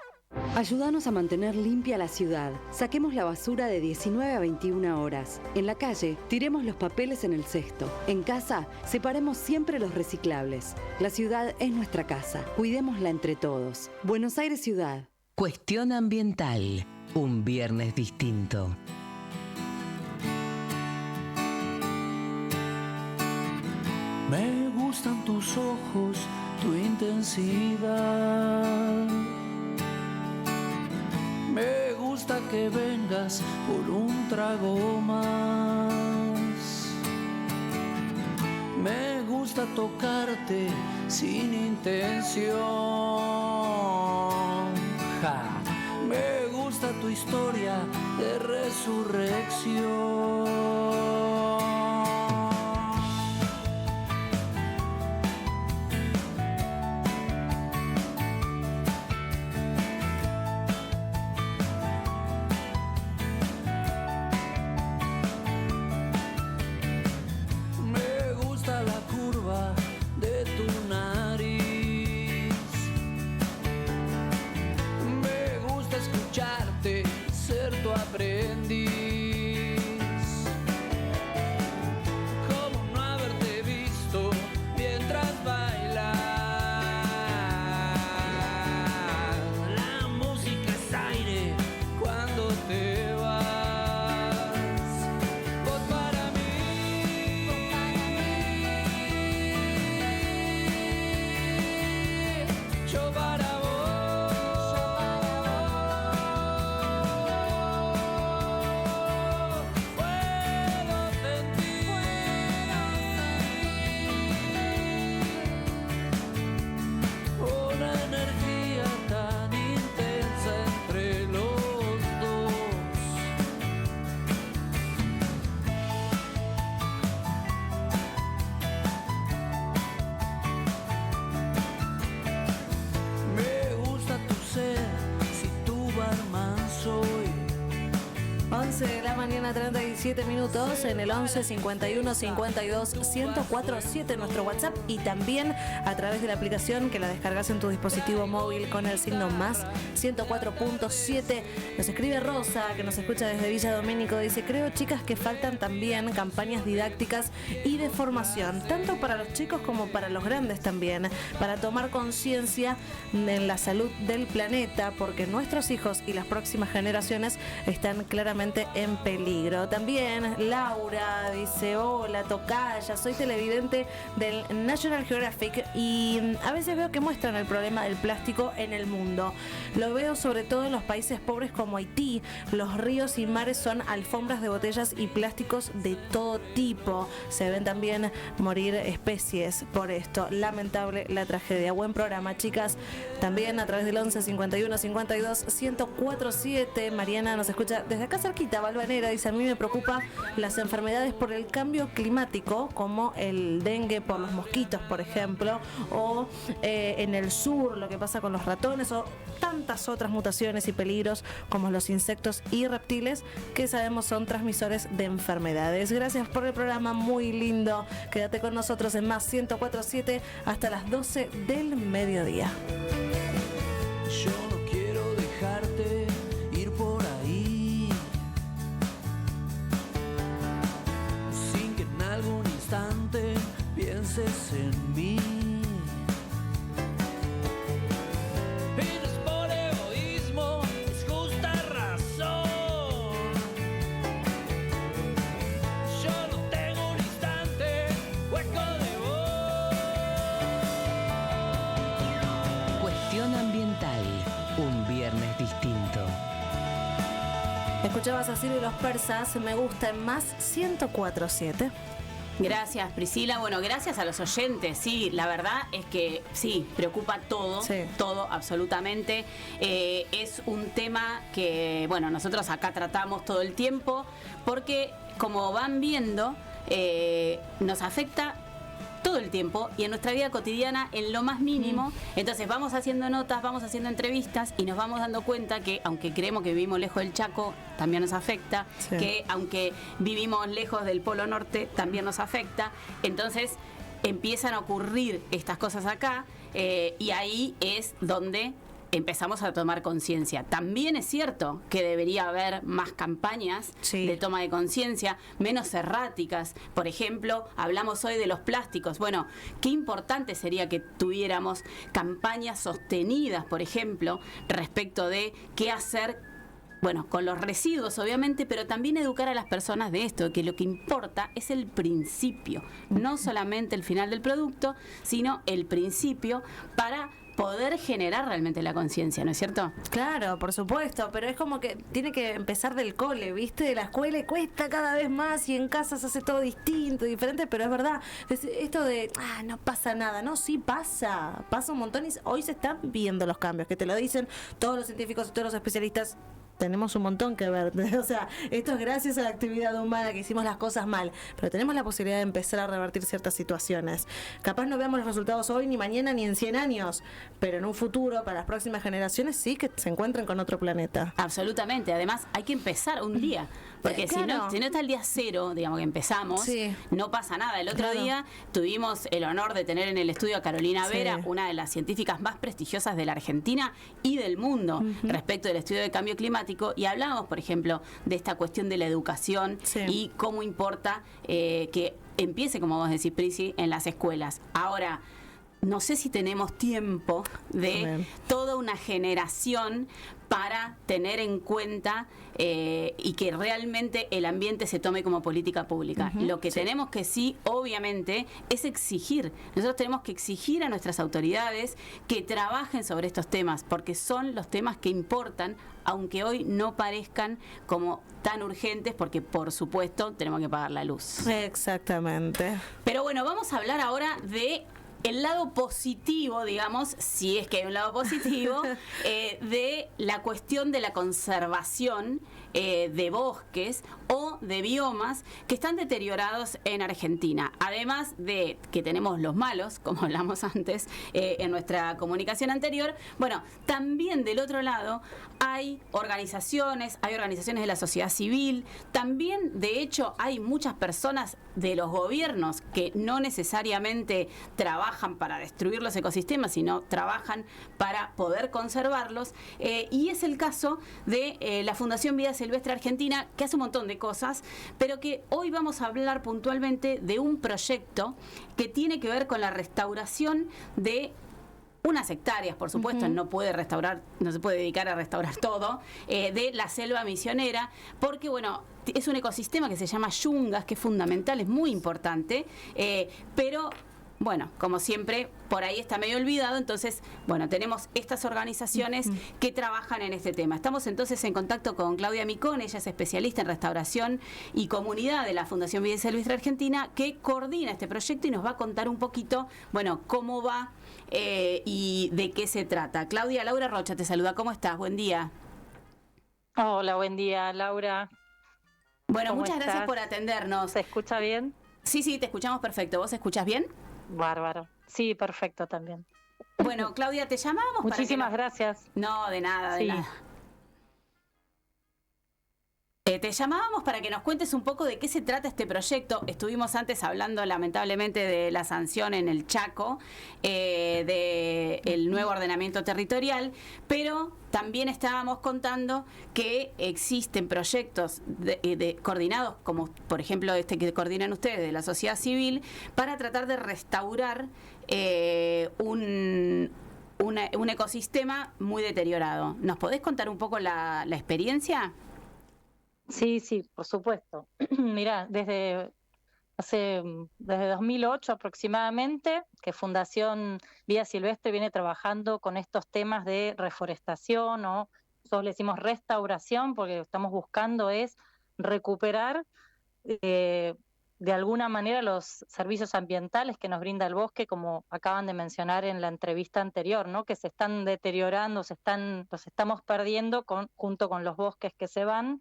Ayúdanos a mantener limpia la ciudad. Saquemos la basura de 19 a 21 horas. En la calle, tiremos los papeles en el cesto. En casa, separemos siempre los reciclables. La ciudad es nuestra casa. Cuidémosla entre todos. Buenos Aires Ciudad. Cuestión ambiental. Un viernes distinto. Me gustan tus ojos, tu intensidad. Me gusta que vengas por un trago más. Me gusta tocarte sin intención. Ja. Me gusta tu historia de resurrección. De la mañana, 37 minutos, en el 11 51 52 1047 nuestro WhatsApp, y también a través de la aplicación que la descargas en tu dispositivo móvil con el signo más 104.7. Nos escribe Rosa, que nos escucha desde Villa Domínico, dice: creo, chicas, que faltan también campañas didácticas y de formación, tanto para los chicos como para los grandes también, para tomar conciencia en la salud del planeta, porque nuestros hijos y las próximas generaciones están claramente en peligro. También Laura dice: hola, tocaya, soy televidente del National Geographic y a veces veo que muestran el problema del plástico en el mundo. Lo veo sobre todo en los países pobres como Haití. Los ríos y mares son alfombras de botellas y plásticos de todo tipo. Se ven también morir especies por esto. Lamentable la tragedia. Buen programa, chicas. También a través del 11 51 52 1047. Mariana nos escucha desde acá cerquita, Valvanera, dice: a mí me preocupa las enfermedades por el cambio climático, como el dengue por los mosquitos, por ejemplo, o en el sur lo que pasa con los ratones, o tantas otras mutaciones y peligros como los insectos y reptiles que sabemos son transmisores de enfermedades. Gracias por el programa, muy lindo. Quédate con nosotros en más 104.7 hasta las 12 del mediodía. Yo no quiero dejarte ir por ahí sin que en algún instante pienses en mí. Y no es por egoísmo, es justa razón. Yo no tengo un instante hueco de vos. Cuestión ambiental. Un viernes distinto. Escuchabas a Ciro y los Persas, me gusta en más 104.7. Gracias, Priscila. Bueno, gracias a los oyentes. Sí, la verdad es que sí, preocupa todo, todo, absolutamente. Es un tema que, bueno, nosotros acá tratamos todo el tiempo porque, como van viendo, nos afecta todo el tiempo y en nuestra vida cotidiana en lo más mínimo. Entonces vamos haciendo notas, vamos haciendo entrevistas y nos vamos dando cuenta que aunque creemos que vivimos lejos del Chaco, también nos afecta, que aunque vivimos lejos del Polo Norte, también nos afecta. Entonces empiezan a ocurrir estas cosas acá y ahí es donde empezamos a tomar conciencia. También es cierto que debería haber más campañas de toma de conciencia, menos erráticas. Por ejemplo, hablamos hoy de los plásticos. Bueno, qué importante sería que tuviéramos campañas sostenidas, por ejemplo, respecto de qué hacer, bueno, con los residuos, obviamente, pero también educar a las personas de esto, que lo que importa es el principio, no solamente el final del producto, sino el principio para poder generar realmente la conciencia, ¿no es cierto? Claro, por supuesto, pero es como que tiene que empezar del cole, ¿viste? De la escuela y cuesta cada vez más y en casa se hace todo distinto, diferente, pero es verdad. Esto de, no pasa nada, no, sí pasa un montón y hoy se están viendo los cambios, que te lo dicen todos los científicos y todos los especialistas. Tenemos un montón que ver, o sea, esto es gracias a la actividad humana que hicimos las cosas mal, pero tenemos la posibilidad de empezar a revertir ciertas situaciones. Capaz no veamos los resultados hoy, ni mañana, ni en 100 años, pero en un futuro, para las próximas generaciones, sí que se encuentren con otro planeta. Absolutamente, además hay que empezar un día, porque claro. si no está el día cero, digamos que empezamos, no pasa nada. El otro día tuvimos el honor de tener en el estudio a Carolina Vera, una de las científicas más prestigiosas de la Argentina y del mundo, respecto del estudio de cambio climático, y hablábamos, por ejemplo, de esta cuestión de la educación y cómo importa que empiece, como vos decís, Prisi, en las escuelas. Ahora, no sé si tenemos tiempo de toda una generación para tener en cuenta y que realmente el ambiente se tome como política pública. Lo que tenemos que obviamente, es exigir. Nosotros tenemos que exigir a nuestras autoridades que trabajen sobre estos temas, porque son los temas que importan, aunque hoy no parezcan como tan urgentes, porque por supuesto tenemos que pagar la luz. Exactamente. Pero bueno, vamos a hablar ahora de el lado positivo, digamos, si es que hay un lado positivo, de la cuestión de la conservación de bosques o de biomas que están deteriorados en Argentina. Además de que tenemos los malos, como hablamos antes en nuestra comunicación anterior, bueno, también del otro lado hay organizaciones de la sociedad civil, también de hecho hay muchas personas de los gobiernos que no necesariamente trabajan para destruir los ecosistemas, sino trabajan para poder conservarlos, y es el caso de la Fundación Vida Silvestre Argentina, que hace un montón de cosas, pero que hoy vamos a hablar puntualmente de un proyecto que tiene que ver con la restauración de unas hectáreas, por supuesto, no se puede dedicar a restaurar todo, de la selva misionera, porque bueno, es un ecosistema que se llama yungas, que es fundamental, es muy importante, pero bueno, como siempre, por ahí está medio olvidado. Entonces, bueno, tenemos estas organizaciones que trabajan en este tema. Estamos entonces en contacto con Claudia Micón, ella es especialista en restauración y comunidad de la Fundación Vida Silvestre Argentina, que coordina este proyecto y nos va a contar un poquito, bueno, cómo va y de qué se trata. Claudia, Laura Rocha te saluda, ¿cómo estás? Buen día. Hola, buen día, Laura. Bueno, muchas gracias por atendernos. ¿Se escucha bien? Sí, te escuchamos perfecto. ¿Vos escuchás bien? Bárbaro. Sí, perfecto también. Bueno, Claudia, te llamábamos. Muchísimas gracias. No, de nada, de nada. Te llamábamos para que nos cuentes un poco de qué se trata este proyecto. Estuvimos antes hablando lamentablemente de la sanción en el Chaco, del nuevo ordenamiento territorial, pero también estábamos contando que existen proyectos coordinados, como por ejemplo este que coordinan ustedes de la sociedad civil, para tratar de restaurar un ecosistema muy deteriorado. ¿Nos podés contar un poco la experiencia? Sí, por supuesto. Mirá, desde 2008 aproximadamente, que Fundación Vida Silvestre viene trabajando con estos temas de reforestación, o nosotros le decimos restauración, porque lo que estamos buscando es recuperar de alguna manera los servicios ambientales que nos brinda el bosque, como acaban de mencionar en la entrevista anterior, ¿no? Que se están deteriorando, los estamos perdiendo junto con los bosques que se van.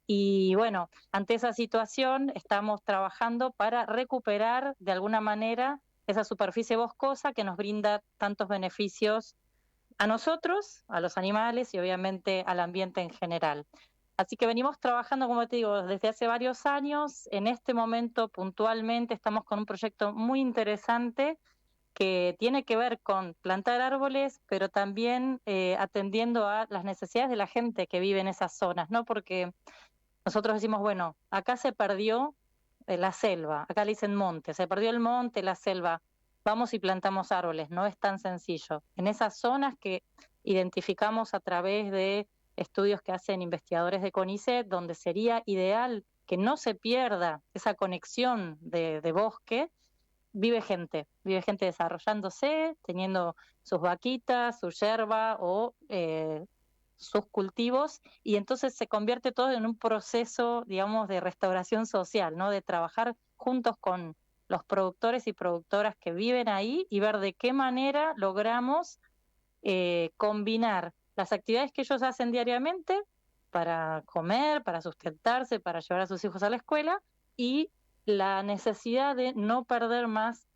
Y bueno, ante esa situación estamos trabajando para recuperar de alguna manera esa superficie boscosa que nos brinda tantos beneficios a nosotros, a los animales y obviamente al ambiente en general. Así que venimos trabajando, como te digo, desde hace varios años. En este momento, puntualmente, estamos con un proyecto muy interesante que tiene que ver con plantar árboles, pero también atendiendo a las necesidades de la gente que vive en esas zonas, ¿no? Porque nosotros decimos, bueno, acá se perdió la selva, acá le dicen monte, se perdió el monte, la selva, vamos y plantamos árboles, no es tan sencillo. En esas zonas que identificamos a través de estudios que hacen investigadores de CONICET, donde sería ideal que no se pierda esa conexión de bosque, vive gente desarrollándose, teniendo sus vaquitas, su yerba o sus cultivos, y entonces se convierte todo en un proceso, digamos, de restauración social, ¿no? De trabajar juntos con los productores y productoras que viven ahí y ver de qué manera logramos combinar las actividades que ellos hacen diariamente para comer, para sustentarse, para llevar a sus hijos a la escuela, y la necesidad de no perder más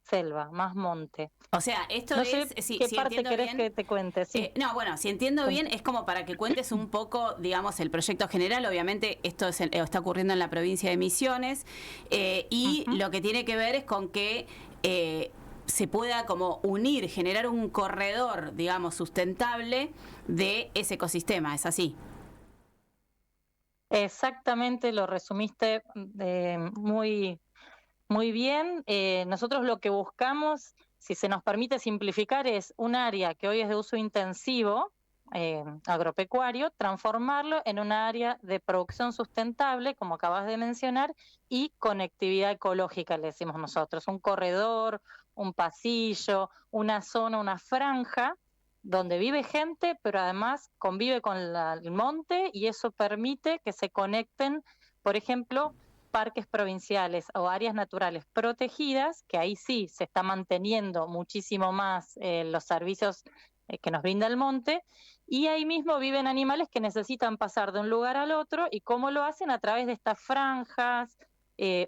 selva, más monte. O sea, esto no es... sé si qué parte querés bien, que te cuente. Sí. No, bueno, si entiendo bien, es como para que cuentes un poco, digamos, el proyecto general. Obviamente, esto está ocurriendo en la provincia de Misiones, y lo que tiene que ver es con que se pueda como unir, generar un corredor, digamos, sustentable de ese ecosistema. ¿Es así? Exactamente, lo resumiste muy, muy bien. Nosotros lo que buscamos, si se nos permite simplificar, es un área que hoy es de uso intensivo, agropecuario, transformarlo en un área de producción sustentable, como acabas de mencionar, y conectividad ecológica, le decimos nosotros, un corredor, un pasillo, una zona, una franja, donde vive gente, pero además convive con el monte, y eso permite que se conecten, por ejemplo, parques provinciales o áreas naturales protegidas, que ahí sí se está manteniendo muchísimo más los servicios que nos brinda el monte, y ahí mismo viven animales que necesitan pasar de un lugar al otro, y cómo lo hacen a través de estas franjas,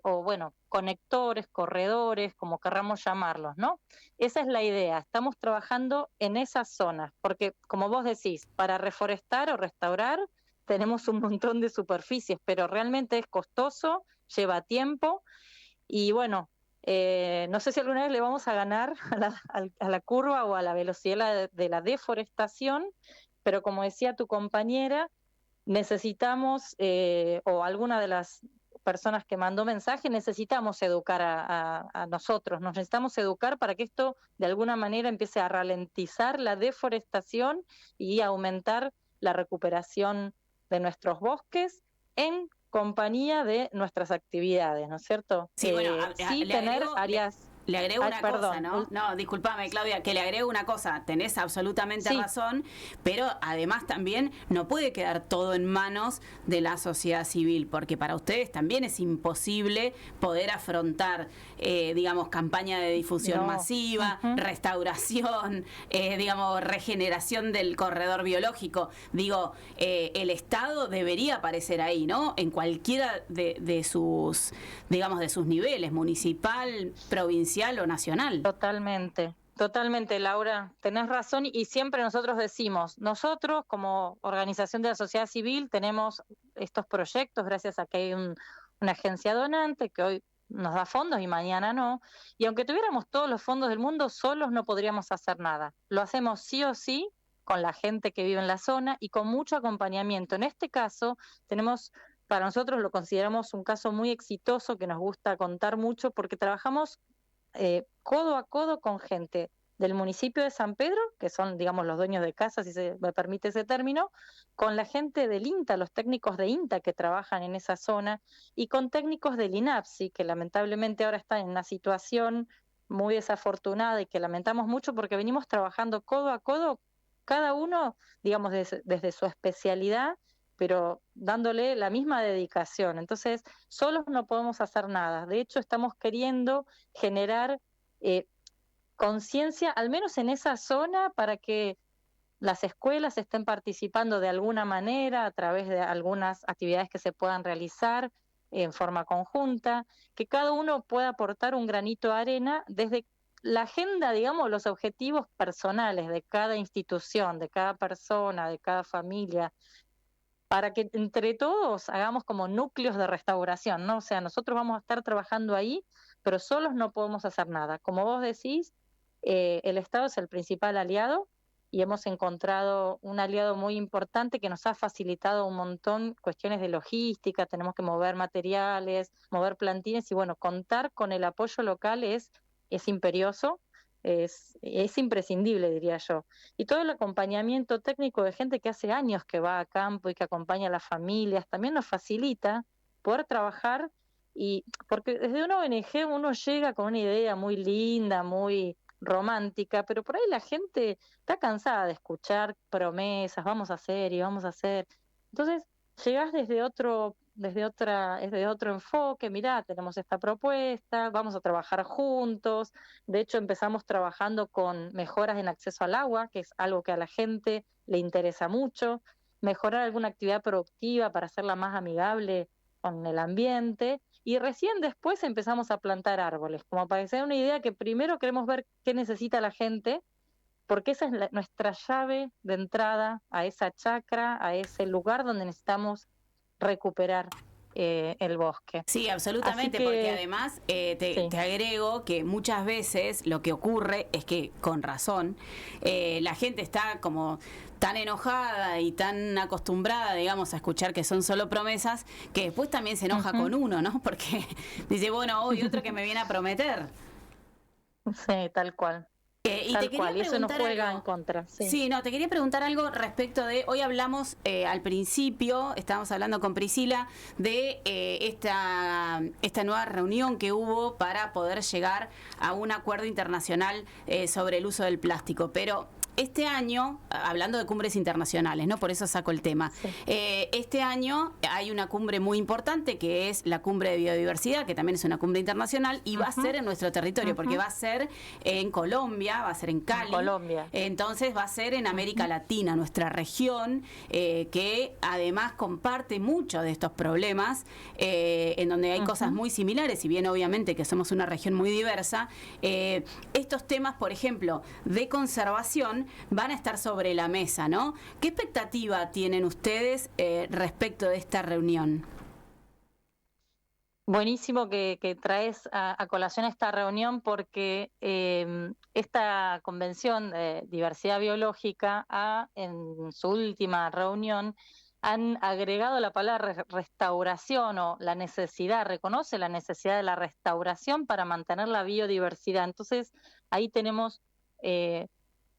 o bueno, conectores, corredores, como querramos llamarlos, ¿no? Esa es la idea, estamos trabajando en esas zonas, porque como vos decís, para reforestar o restaurar tenemos un montón de superficies, pero realmente es costoso, lleva tiempo, y bueno, no sé si alguna vez le vamos a ganar a la curva o a la velocidad de la deforestación, pero como decía tu compañera, necesitamos, o alguna de las personas que mandó mensaje, necesitamos educar a nosotros, nos necesitamos educar para que esto de alguna manera empiece a ralentizar la deforestación y aumentar la recuperación de nuestros bosques en compañía de nuestras actividades, ¿no es cierto? Sí, bueno, sí tener áreas... Le agrego una cosa, ¿no? No, discúlpame, Claudia, que le agrego una cosa. Tenés absolutamente razón, pero además también no puede quedar todo en manos de la sociedad civil, porque para ustedes también es imposible poder afrontar, digamos, campaña de difusión masiva, restauración, digamos, regeneración del corredor biológico. Digo, el Estado debería aparecer ahí, ¿no? En cualquiera de sus, digamos, de sus niveles, municipal, provincial o nacional. Totalmente, Laura, tenés razón, y siempre nosotros decimos, nosotros como organización de la sociedad civil tenemos estos proyectos gracias a que hay una agencia donante que hoy nos da fondos y mañana no, y aunque tuviéramos todos los fondos del mundo, solos no podríamos hacer nada. Lo hacemos sí o sí con la gente que vive en la zona y con mucho acompañamiento. En este caso tenemos... Para nosotros lo consideramos un caso muy exitoso que nos gusta contar mucho porque trabajamos codo a codo con gente del municipio de San Pedro, que son, digamos, los dueños de casa, si se me permite ese término, con la gente del INTA, los técnicos de INTA que trabajan en esa zona, y con técnicos del INAPSI, que lamentablemente ahora están en una situación muy desafortunada y que lamentamos mucho porque venimos trabajando codo a codo, cada uno, digamos, desde su especialidad, pero dándole la misma dedicación. Entonces, solos no podemos hacer nada. De hecho, estamos queriendo generar conciencia, al menos en esa zona, para que las escuelas estén participando de alguna manera a través de algunas actividades que se puedan realizar en forma conjunta, que cada uno pueda aportar un granito de arena desde la agenda, digamos, los objetivos personales de cada institución, de cada persona, de cada familia, para que entre todos hagamos como núcleos de restauración, ¿no? O sea, nosotros vamos a estar trabajando ahí, pero solos no podemos hacer nada. Como vos decís, el Estado es el principal aliado y hemos encontrado un aliado muy importante que nos ha facilitado un montón cuestiones de logística, tenemos que mover materiales, mover plantines y bueno, contar con el apoyo local es imperioso, es imprescindible, diría yo. Y todo el acompañamiento técnico de gente que hace años que va a campo y que acompaña a las familias, también nos facilita poder trabajar y porque desde una ONG uno llega con una idea muy linda, muy romántica, pero por ahí la gente está cansada de escuchar promesas, vamos a hacer y vamos a hacer. Entonces, llegás desde otro enfoque, mirá, tenemos esta propuesta, vamos a trabajar juntos. De hecho, empezamos trabajando con mejoras en acceso al agua, que es algo que a la gente le interesa mucho, mejorar alguna actividad productiva para hacerla más amigable con el ambiente, y recién después empezamos a plantar árboles, como para que se den una idea que primero queremos ver qué necesita la gente, porque esa es nuestra llave de entrada a esa chacra, a ese lugar donde necesitamos recuperar el bosque. Sí, absolutamente, porque además te agrego que muchas veces lo que ocurre es que, con razón, la gente está como tan enojada y tan acostumbrada, digamos, a escuchar que son solo promesas, que después también se enoja con uno, ¿no? Porque dice, bueno, hoy otro que me viene a prometer. Sí, tal cual. Y te quería y eso nos preguntar juega algo. en contra. Sí, no, te quería preguntar algo respecto de, hoy hablamos al principio, estábamos hablando con Priscila, de esta nueva reunión que hubo para poder llegar a un acuerdo internacional sobre el uso del plástico, pero este año, hablando de cumbres internacionales, ¿no? Por eso saco el tema. Sí. Este año hay una cumbre muy importante que es la cumbre de biodiversidad, que también es una cumbre internacional y va a ser en nuestro territorio, porque va a ser en Colombia, va a ser en Cali. Colombia. Entonces va a ser en América Latina, nuestra región, que además comparte muchos de estos problemas, en donde hay cosas muy similares, si bien obviamente que somos una región muy diversa. Estos temas, por ejemplo, de conservación, van a estar sobre la mesa, ¿no? ¿Qué expectativa tienen ustedes respecto de esta reunión? Buenísimo que traes a colación esta reunión porque esta convención de diversidad biológica en su última reunión han agregado la palabra restauración o la necesidad, reconoce la necesidad de la restauración para mantener la biodiversidad. Entonces ahí tenemos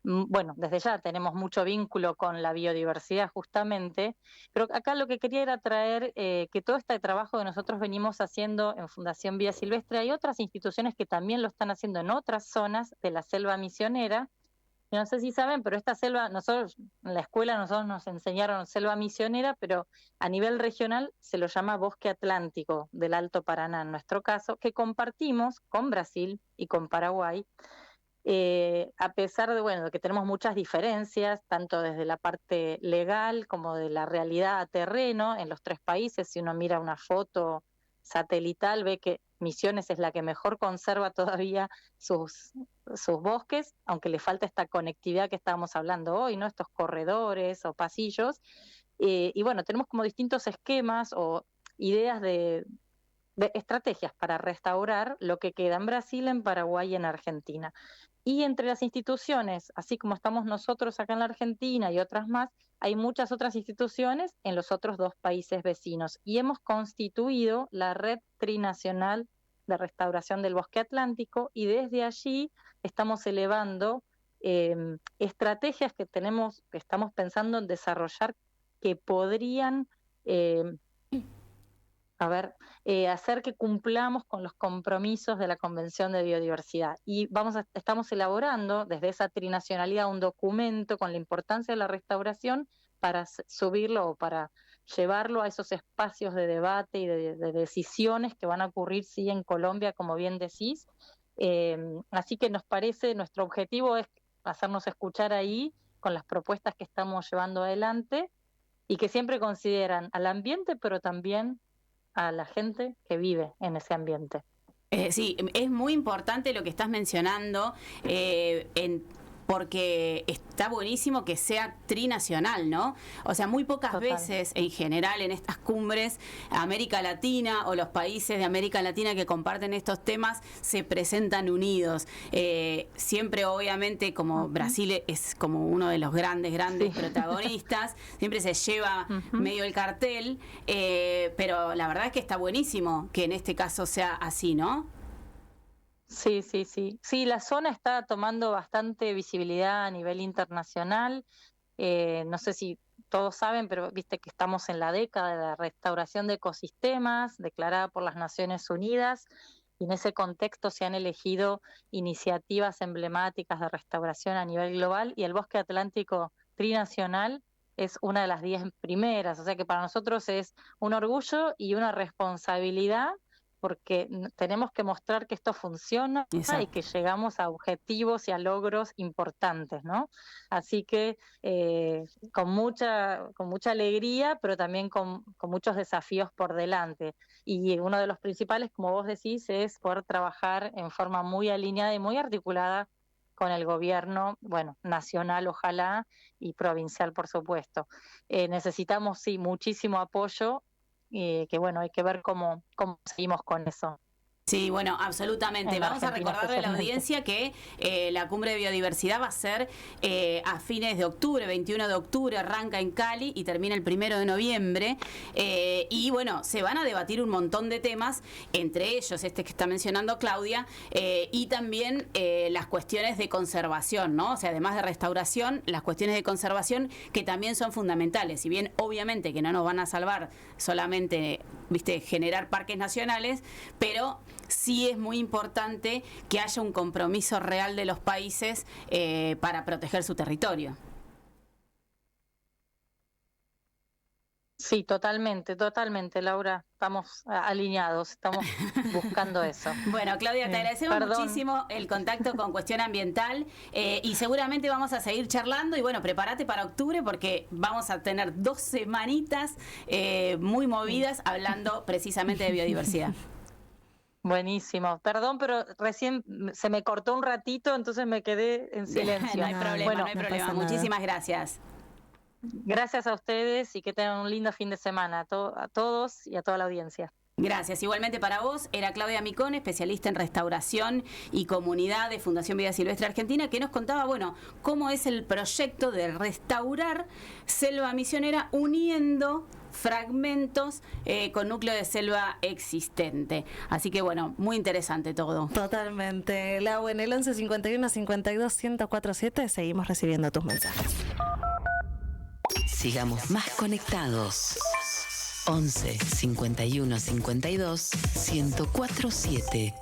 bueno, desde ya tenemos mucho vínculo con la biodiversidad justamente, pero acá lo que quería era traer que todo este trabajo que nosotros venimos haciendo en Fundación Vía Silvestre, hay otras instituciones que también lo están haciendo en otras zonas de la selva misionera. No sé si saben, pero esta selva, nosotros en la escuela nos enseñaron selva misionera, pero a nivel regional se lo llama bosque atlántico del Alto Paraná, en nuestro caso, que compartimos con Brasil y con Paraguay. A pesar de, bueno, de que tenemos muchas diferencias, tanto desde la parte legal como de la realidad a terreno en los tres países. Si uno mira una foto satelital, ve que Misiones es la que mejor conserva todavía sus bosques, aunque le falta esta conectividad que estábamos hablando hoy, ¿no? Estos corredores o pasillos. Y bueno, tenemos como distintos esquemas o ideas de estrategias para restaurar lo que queda en Brasil, en Paraguay y en Argentina. Y entre las instituciones, así como estamos nosotros acá en la Argentina y otras más, hay muchas otras instituciones en los otros dos países vecinos. Y hemos constituido la Red Trinacional de Restauración del Bosque Atlántico y desde allí estamos elevando estrategias que estamos pensando en desarrollar que podrían hacer que cumplamos con los compromisos de la Convención de Biodiversidad. Y estamos elaborando desde esa trinacionalidad un documento con la importancia de la restauración para subirlo o para llevarlo a esos espacios de debate y de decisiones que van a ocurrir, sí, en Colombia, como bien decís. Así que nos parece, nuestro objetivo es hacernos escuchar ahí con las propuestas que estamos llevando adelante y que siempre consideran al ambiente, pero también a la gente que vive en ese ambiente. Sí, es muy importante lo que estás mencionando, porque está buenísimo que sea trinacional, ¿no? O sea, muy pocas Total. veces en general en estas cumbres América Latina o los países de América Latina que comparten estos temas se presentan unidos. Siempre, obviamente, como Brasil es como uno de los grandes protagonistas, siempre se lleva medio el cartel, pero la verdad es que está buenísimo que en este caso sea así, ¿no? Sí. Sí, la zona está tomando bastante visibilidad a nivel internacional. No sé si todos saben, pero viste que estamos en la década de la restauración de ecosistemas, declarada por las Naciones Unidas, y en ese contexto se han elegido iniciativas emblemáticas de restauración a nivel global, y el Bosque Atlántico Trinacional es una de las 10 primeras. O sea que para nosotros es un orgullo y una responsabilidad, porque tenemos que mostrar que esto funciona. Exacto. Y que llegamos a objetivos y a logros importantes, ¿no? Así que con mucha alegría, pero también con muchos desafíos por delante. Y uno de los principales, como vos decís, es poder trabajar en forma muy alineada y muy articulada con el gobierno, bueno, nacional ojalá, y provincial, por supuesto. Necesitamos, sí, muchísimo apoyo, que bueno, hay que ver cómo seguimos con eso. Sí, bueno, absolutamente. Vamos a recordarle a la audiencia que la Cumbre de Biodiversidad va a ser a fines de octubre, 21 de octubre, arranca en Cali y termina el 1 de noviembre. Y bueno, se van a debatir un montón de temas, entre ellos este que está mencionando Claudia, y también las cuestiones de conservación, ¿no? O sea, además de restauración, las cuestiones de conservación que también son fundamentales. Si bien obviamente que no nos van a salvar solamente, viste, generar parques nacionales, pero sí es muy importante que haya un compromiso real de los países para proteger su territorio. Sí, totalmente, Laura. Estamos alineados, estamos buscando eso. Bueno, Claudia, te agradecemos muchísimo el contacto con Cuestión Ambiental y seguramente vamos a seguir charlando y bueno, prepárate para octubre porque vamos a tener 2 semanitas muy movidas hablando precisamente de biodiversidad. Buenísimo. Perdón, pero recién se me cortó un ratito, entonces me quedé en silencio. No hay problema, bueno, no hay problema. Muchísimas gracias. Gracias a ustedes y que tengan un lindo fin de semana a todos y a toda la audiencia. Gracias. Igualmente para vos, era Claudia Micone, especialista en restauración y comunidad de Fundación Vida Silvestre Argentina, que nos contaba, bueno, cómo es el proyecto de restaurar selva misionera uniendo fragmentos con núcleo de selva existente. Así que bueno, muy interesante todo. Totalmente. Lau, en el 11 51 52 1047 seguimos recibiendo tus mensajes. Sigamos más conectados. 11 51 52 1047.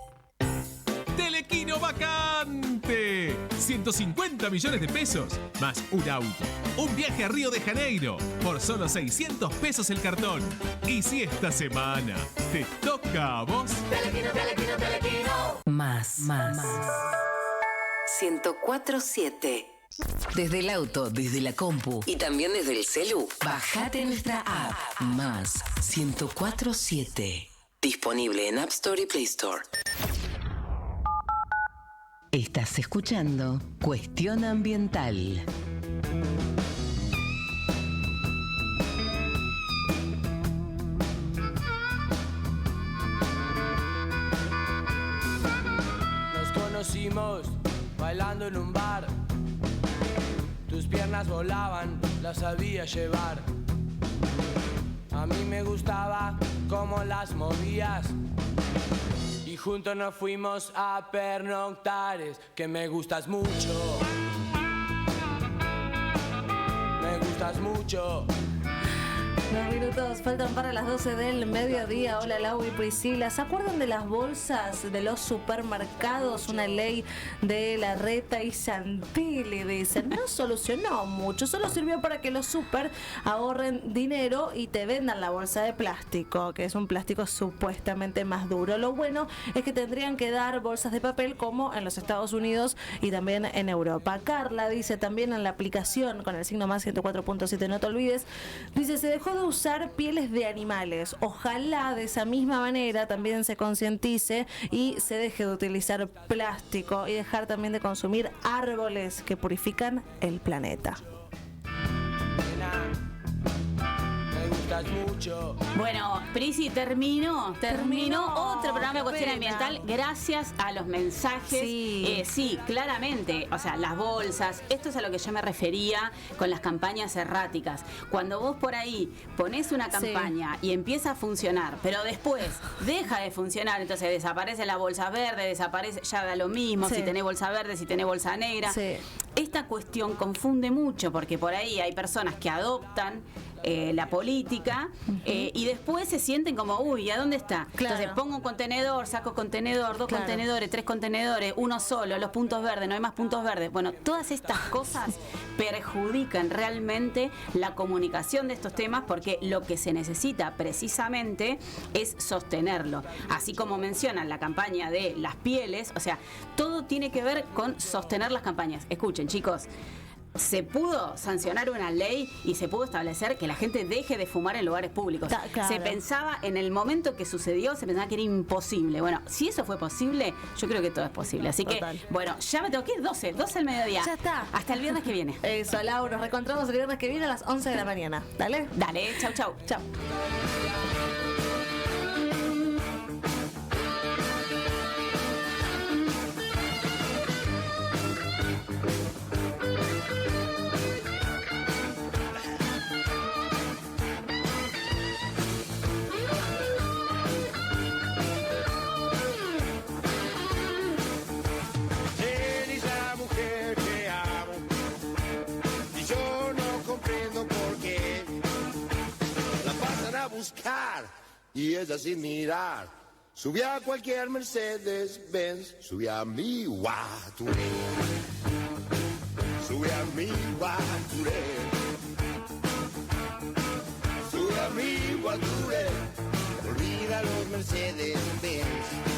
Telequino vacante. 150 millones de pesos más un auto. Un viaje a Río de Janeiro por solo 600 pesos el cartón. Y si esta semana te toca a vos. Telequino. Más. 1047. Desde el auto, desde la compu y también desde el celu, bajate nuestra app. Más 1047. Disponible en App Store y Play Store. Estás escuchando Cuestión Ambiental. Nos conocimos bailando en un bar. Tus piernas volaban, las sabía llevar. A mí me gustaba cómo las movías. Y juntos nos fuimos a pernoctar. Es que me gustas mucho. Me gustas mucho. Los minutos faltan para las 12 del mediodía. Hola Lau y Priscila. ¿Se acuerdan de las bolsas de los supermercados? Una ley de Larreta y Santilli, dicen. No solucionó mucho, solo sirvió para que los super ahorren dinero y te vendan la bolsa de plástico, que es un plástico supuestamente más duro. Lo bueno es que tendrían que dar bolsas de papel como en los Estados Unidos y también en Europa. Carla dice también en la aplicación con el signo más 104.7, no te olvides, dice, se dejó de usar pieles de animales. Ojalá de esa misma manera también se concientice y se deje de utilizar plástico y dejar también de consumir árboles que purifican el planeta. Mucho. Bueno, Prisi, terminó otro programa de Cuestión Ambiental gracias a los mensajes. Sí, claramente, o sea, las bolsas, esto es a lo que yo me refería con las campañas erráticas. Cuando vos por ahí ponés una campaña y empieza a funcionar, pero después deja de funcionar, entonces desaparece la bolsa verde, desaparece, ya da lo mismo si tenés bolsa verde, si tenés bolsa negra. Esta cuestión confunde mucho porque por ahí hay personas que adoptan la política y después se sienten como, uy, ¿a dónde está? Claro. Entonces pongo un contenedor, saco contenedor, dos contenedores, 3 contenedores, uno solo, los puntos verdes, no hay más puntos verdes. Bueno, todas estas cosas perjudican realmente la comunicación de estos temas porque lo que se necesita precisamente es sostenerlo. Así como mencionan la campaña de las pieles, o sea, todo tiene que ver con sostener las campañas. Escuchen, chicos. Se pudo sancionar una ley y se pudo establecer que la gente deje de fumar en lugares públicos. Claro. Se pensaba, en el momento que sucedió, se pensaba que era imposible. Bueno, si eso fue posible, yo creo que todo es posible. Así que, bueno, ya me tengo que ir 12 al mediodía. Ya está. Hasta el viernes que viene. Eso, Lau, nos reencontramos el viernes que viene a las 11 de la mañana. Dale. Dale, chau. Chau. Y ella sin mirar subí a cualquier Mercedes-Benz, subí a mi Guaturé, subí a mi Guaturé, subí a mi Guaturé. Olvida los Mercedes-Benz.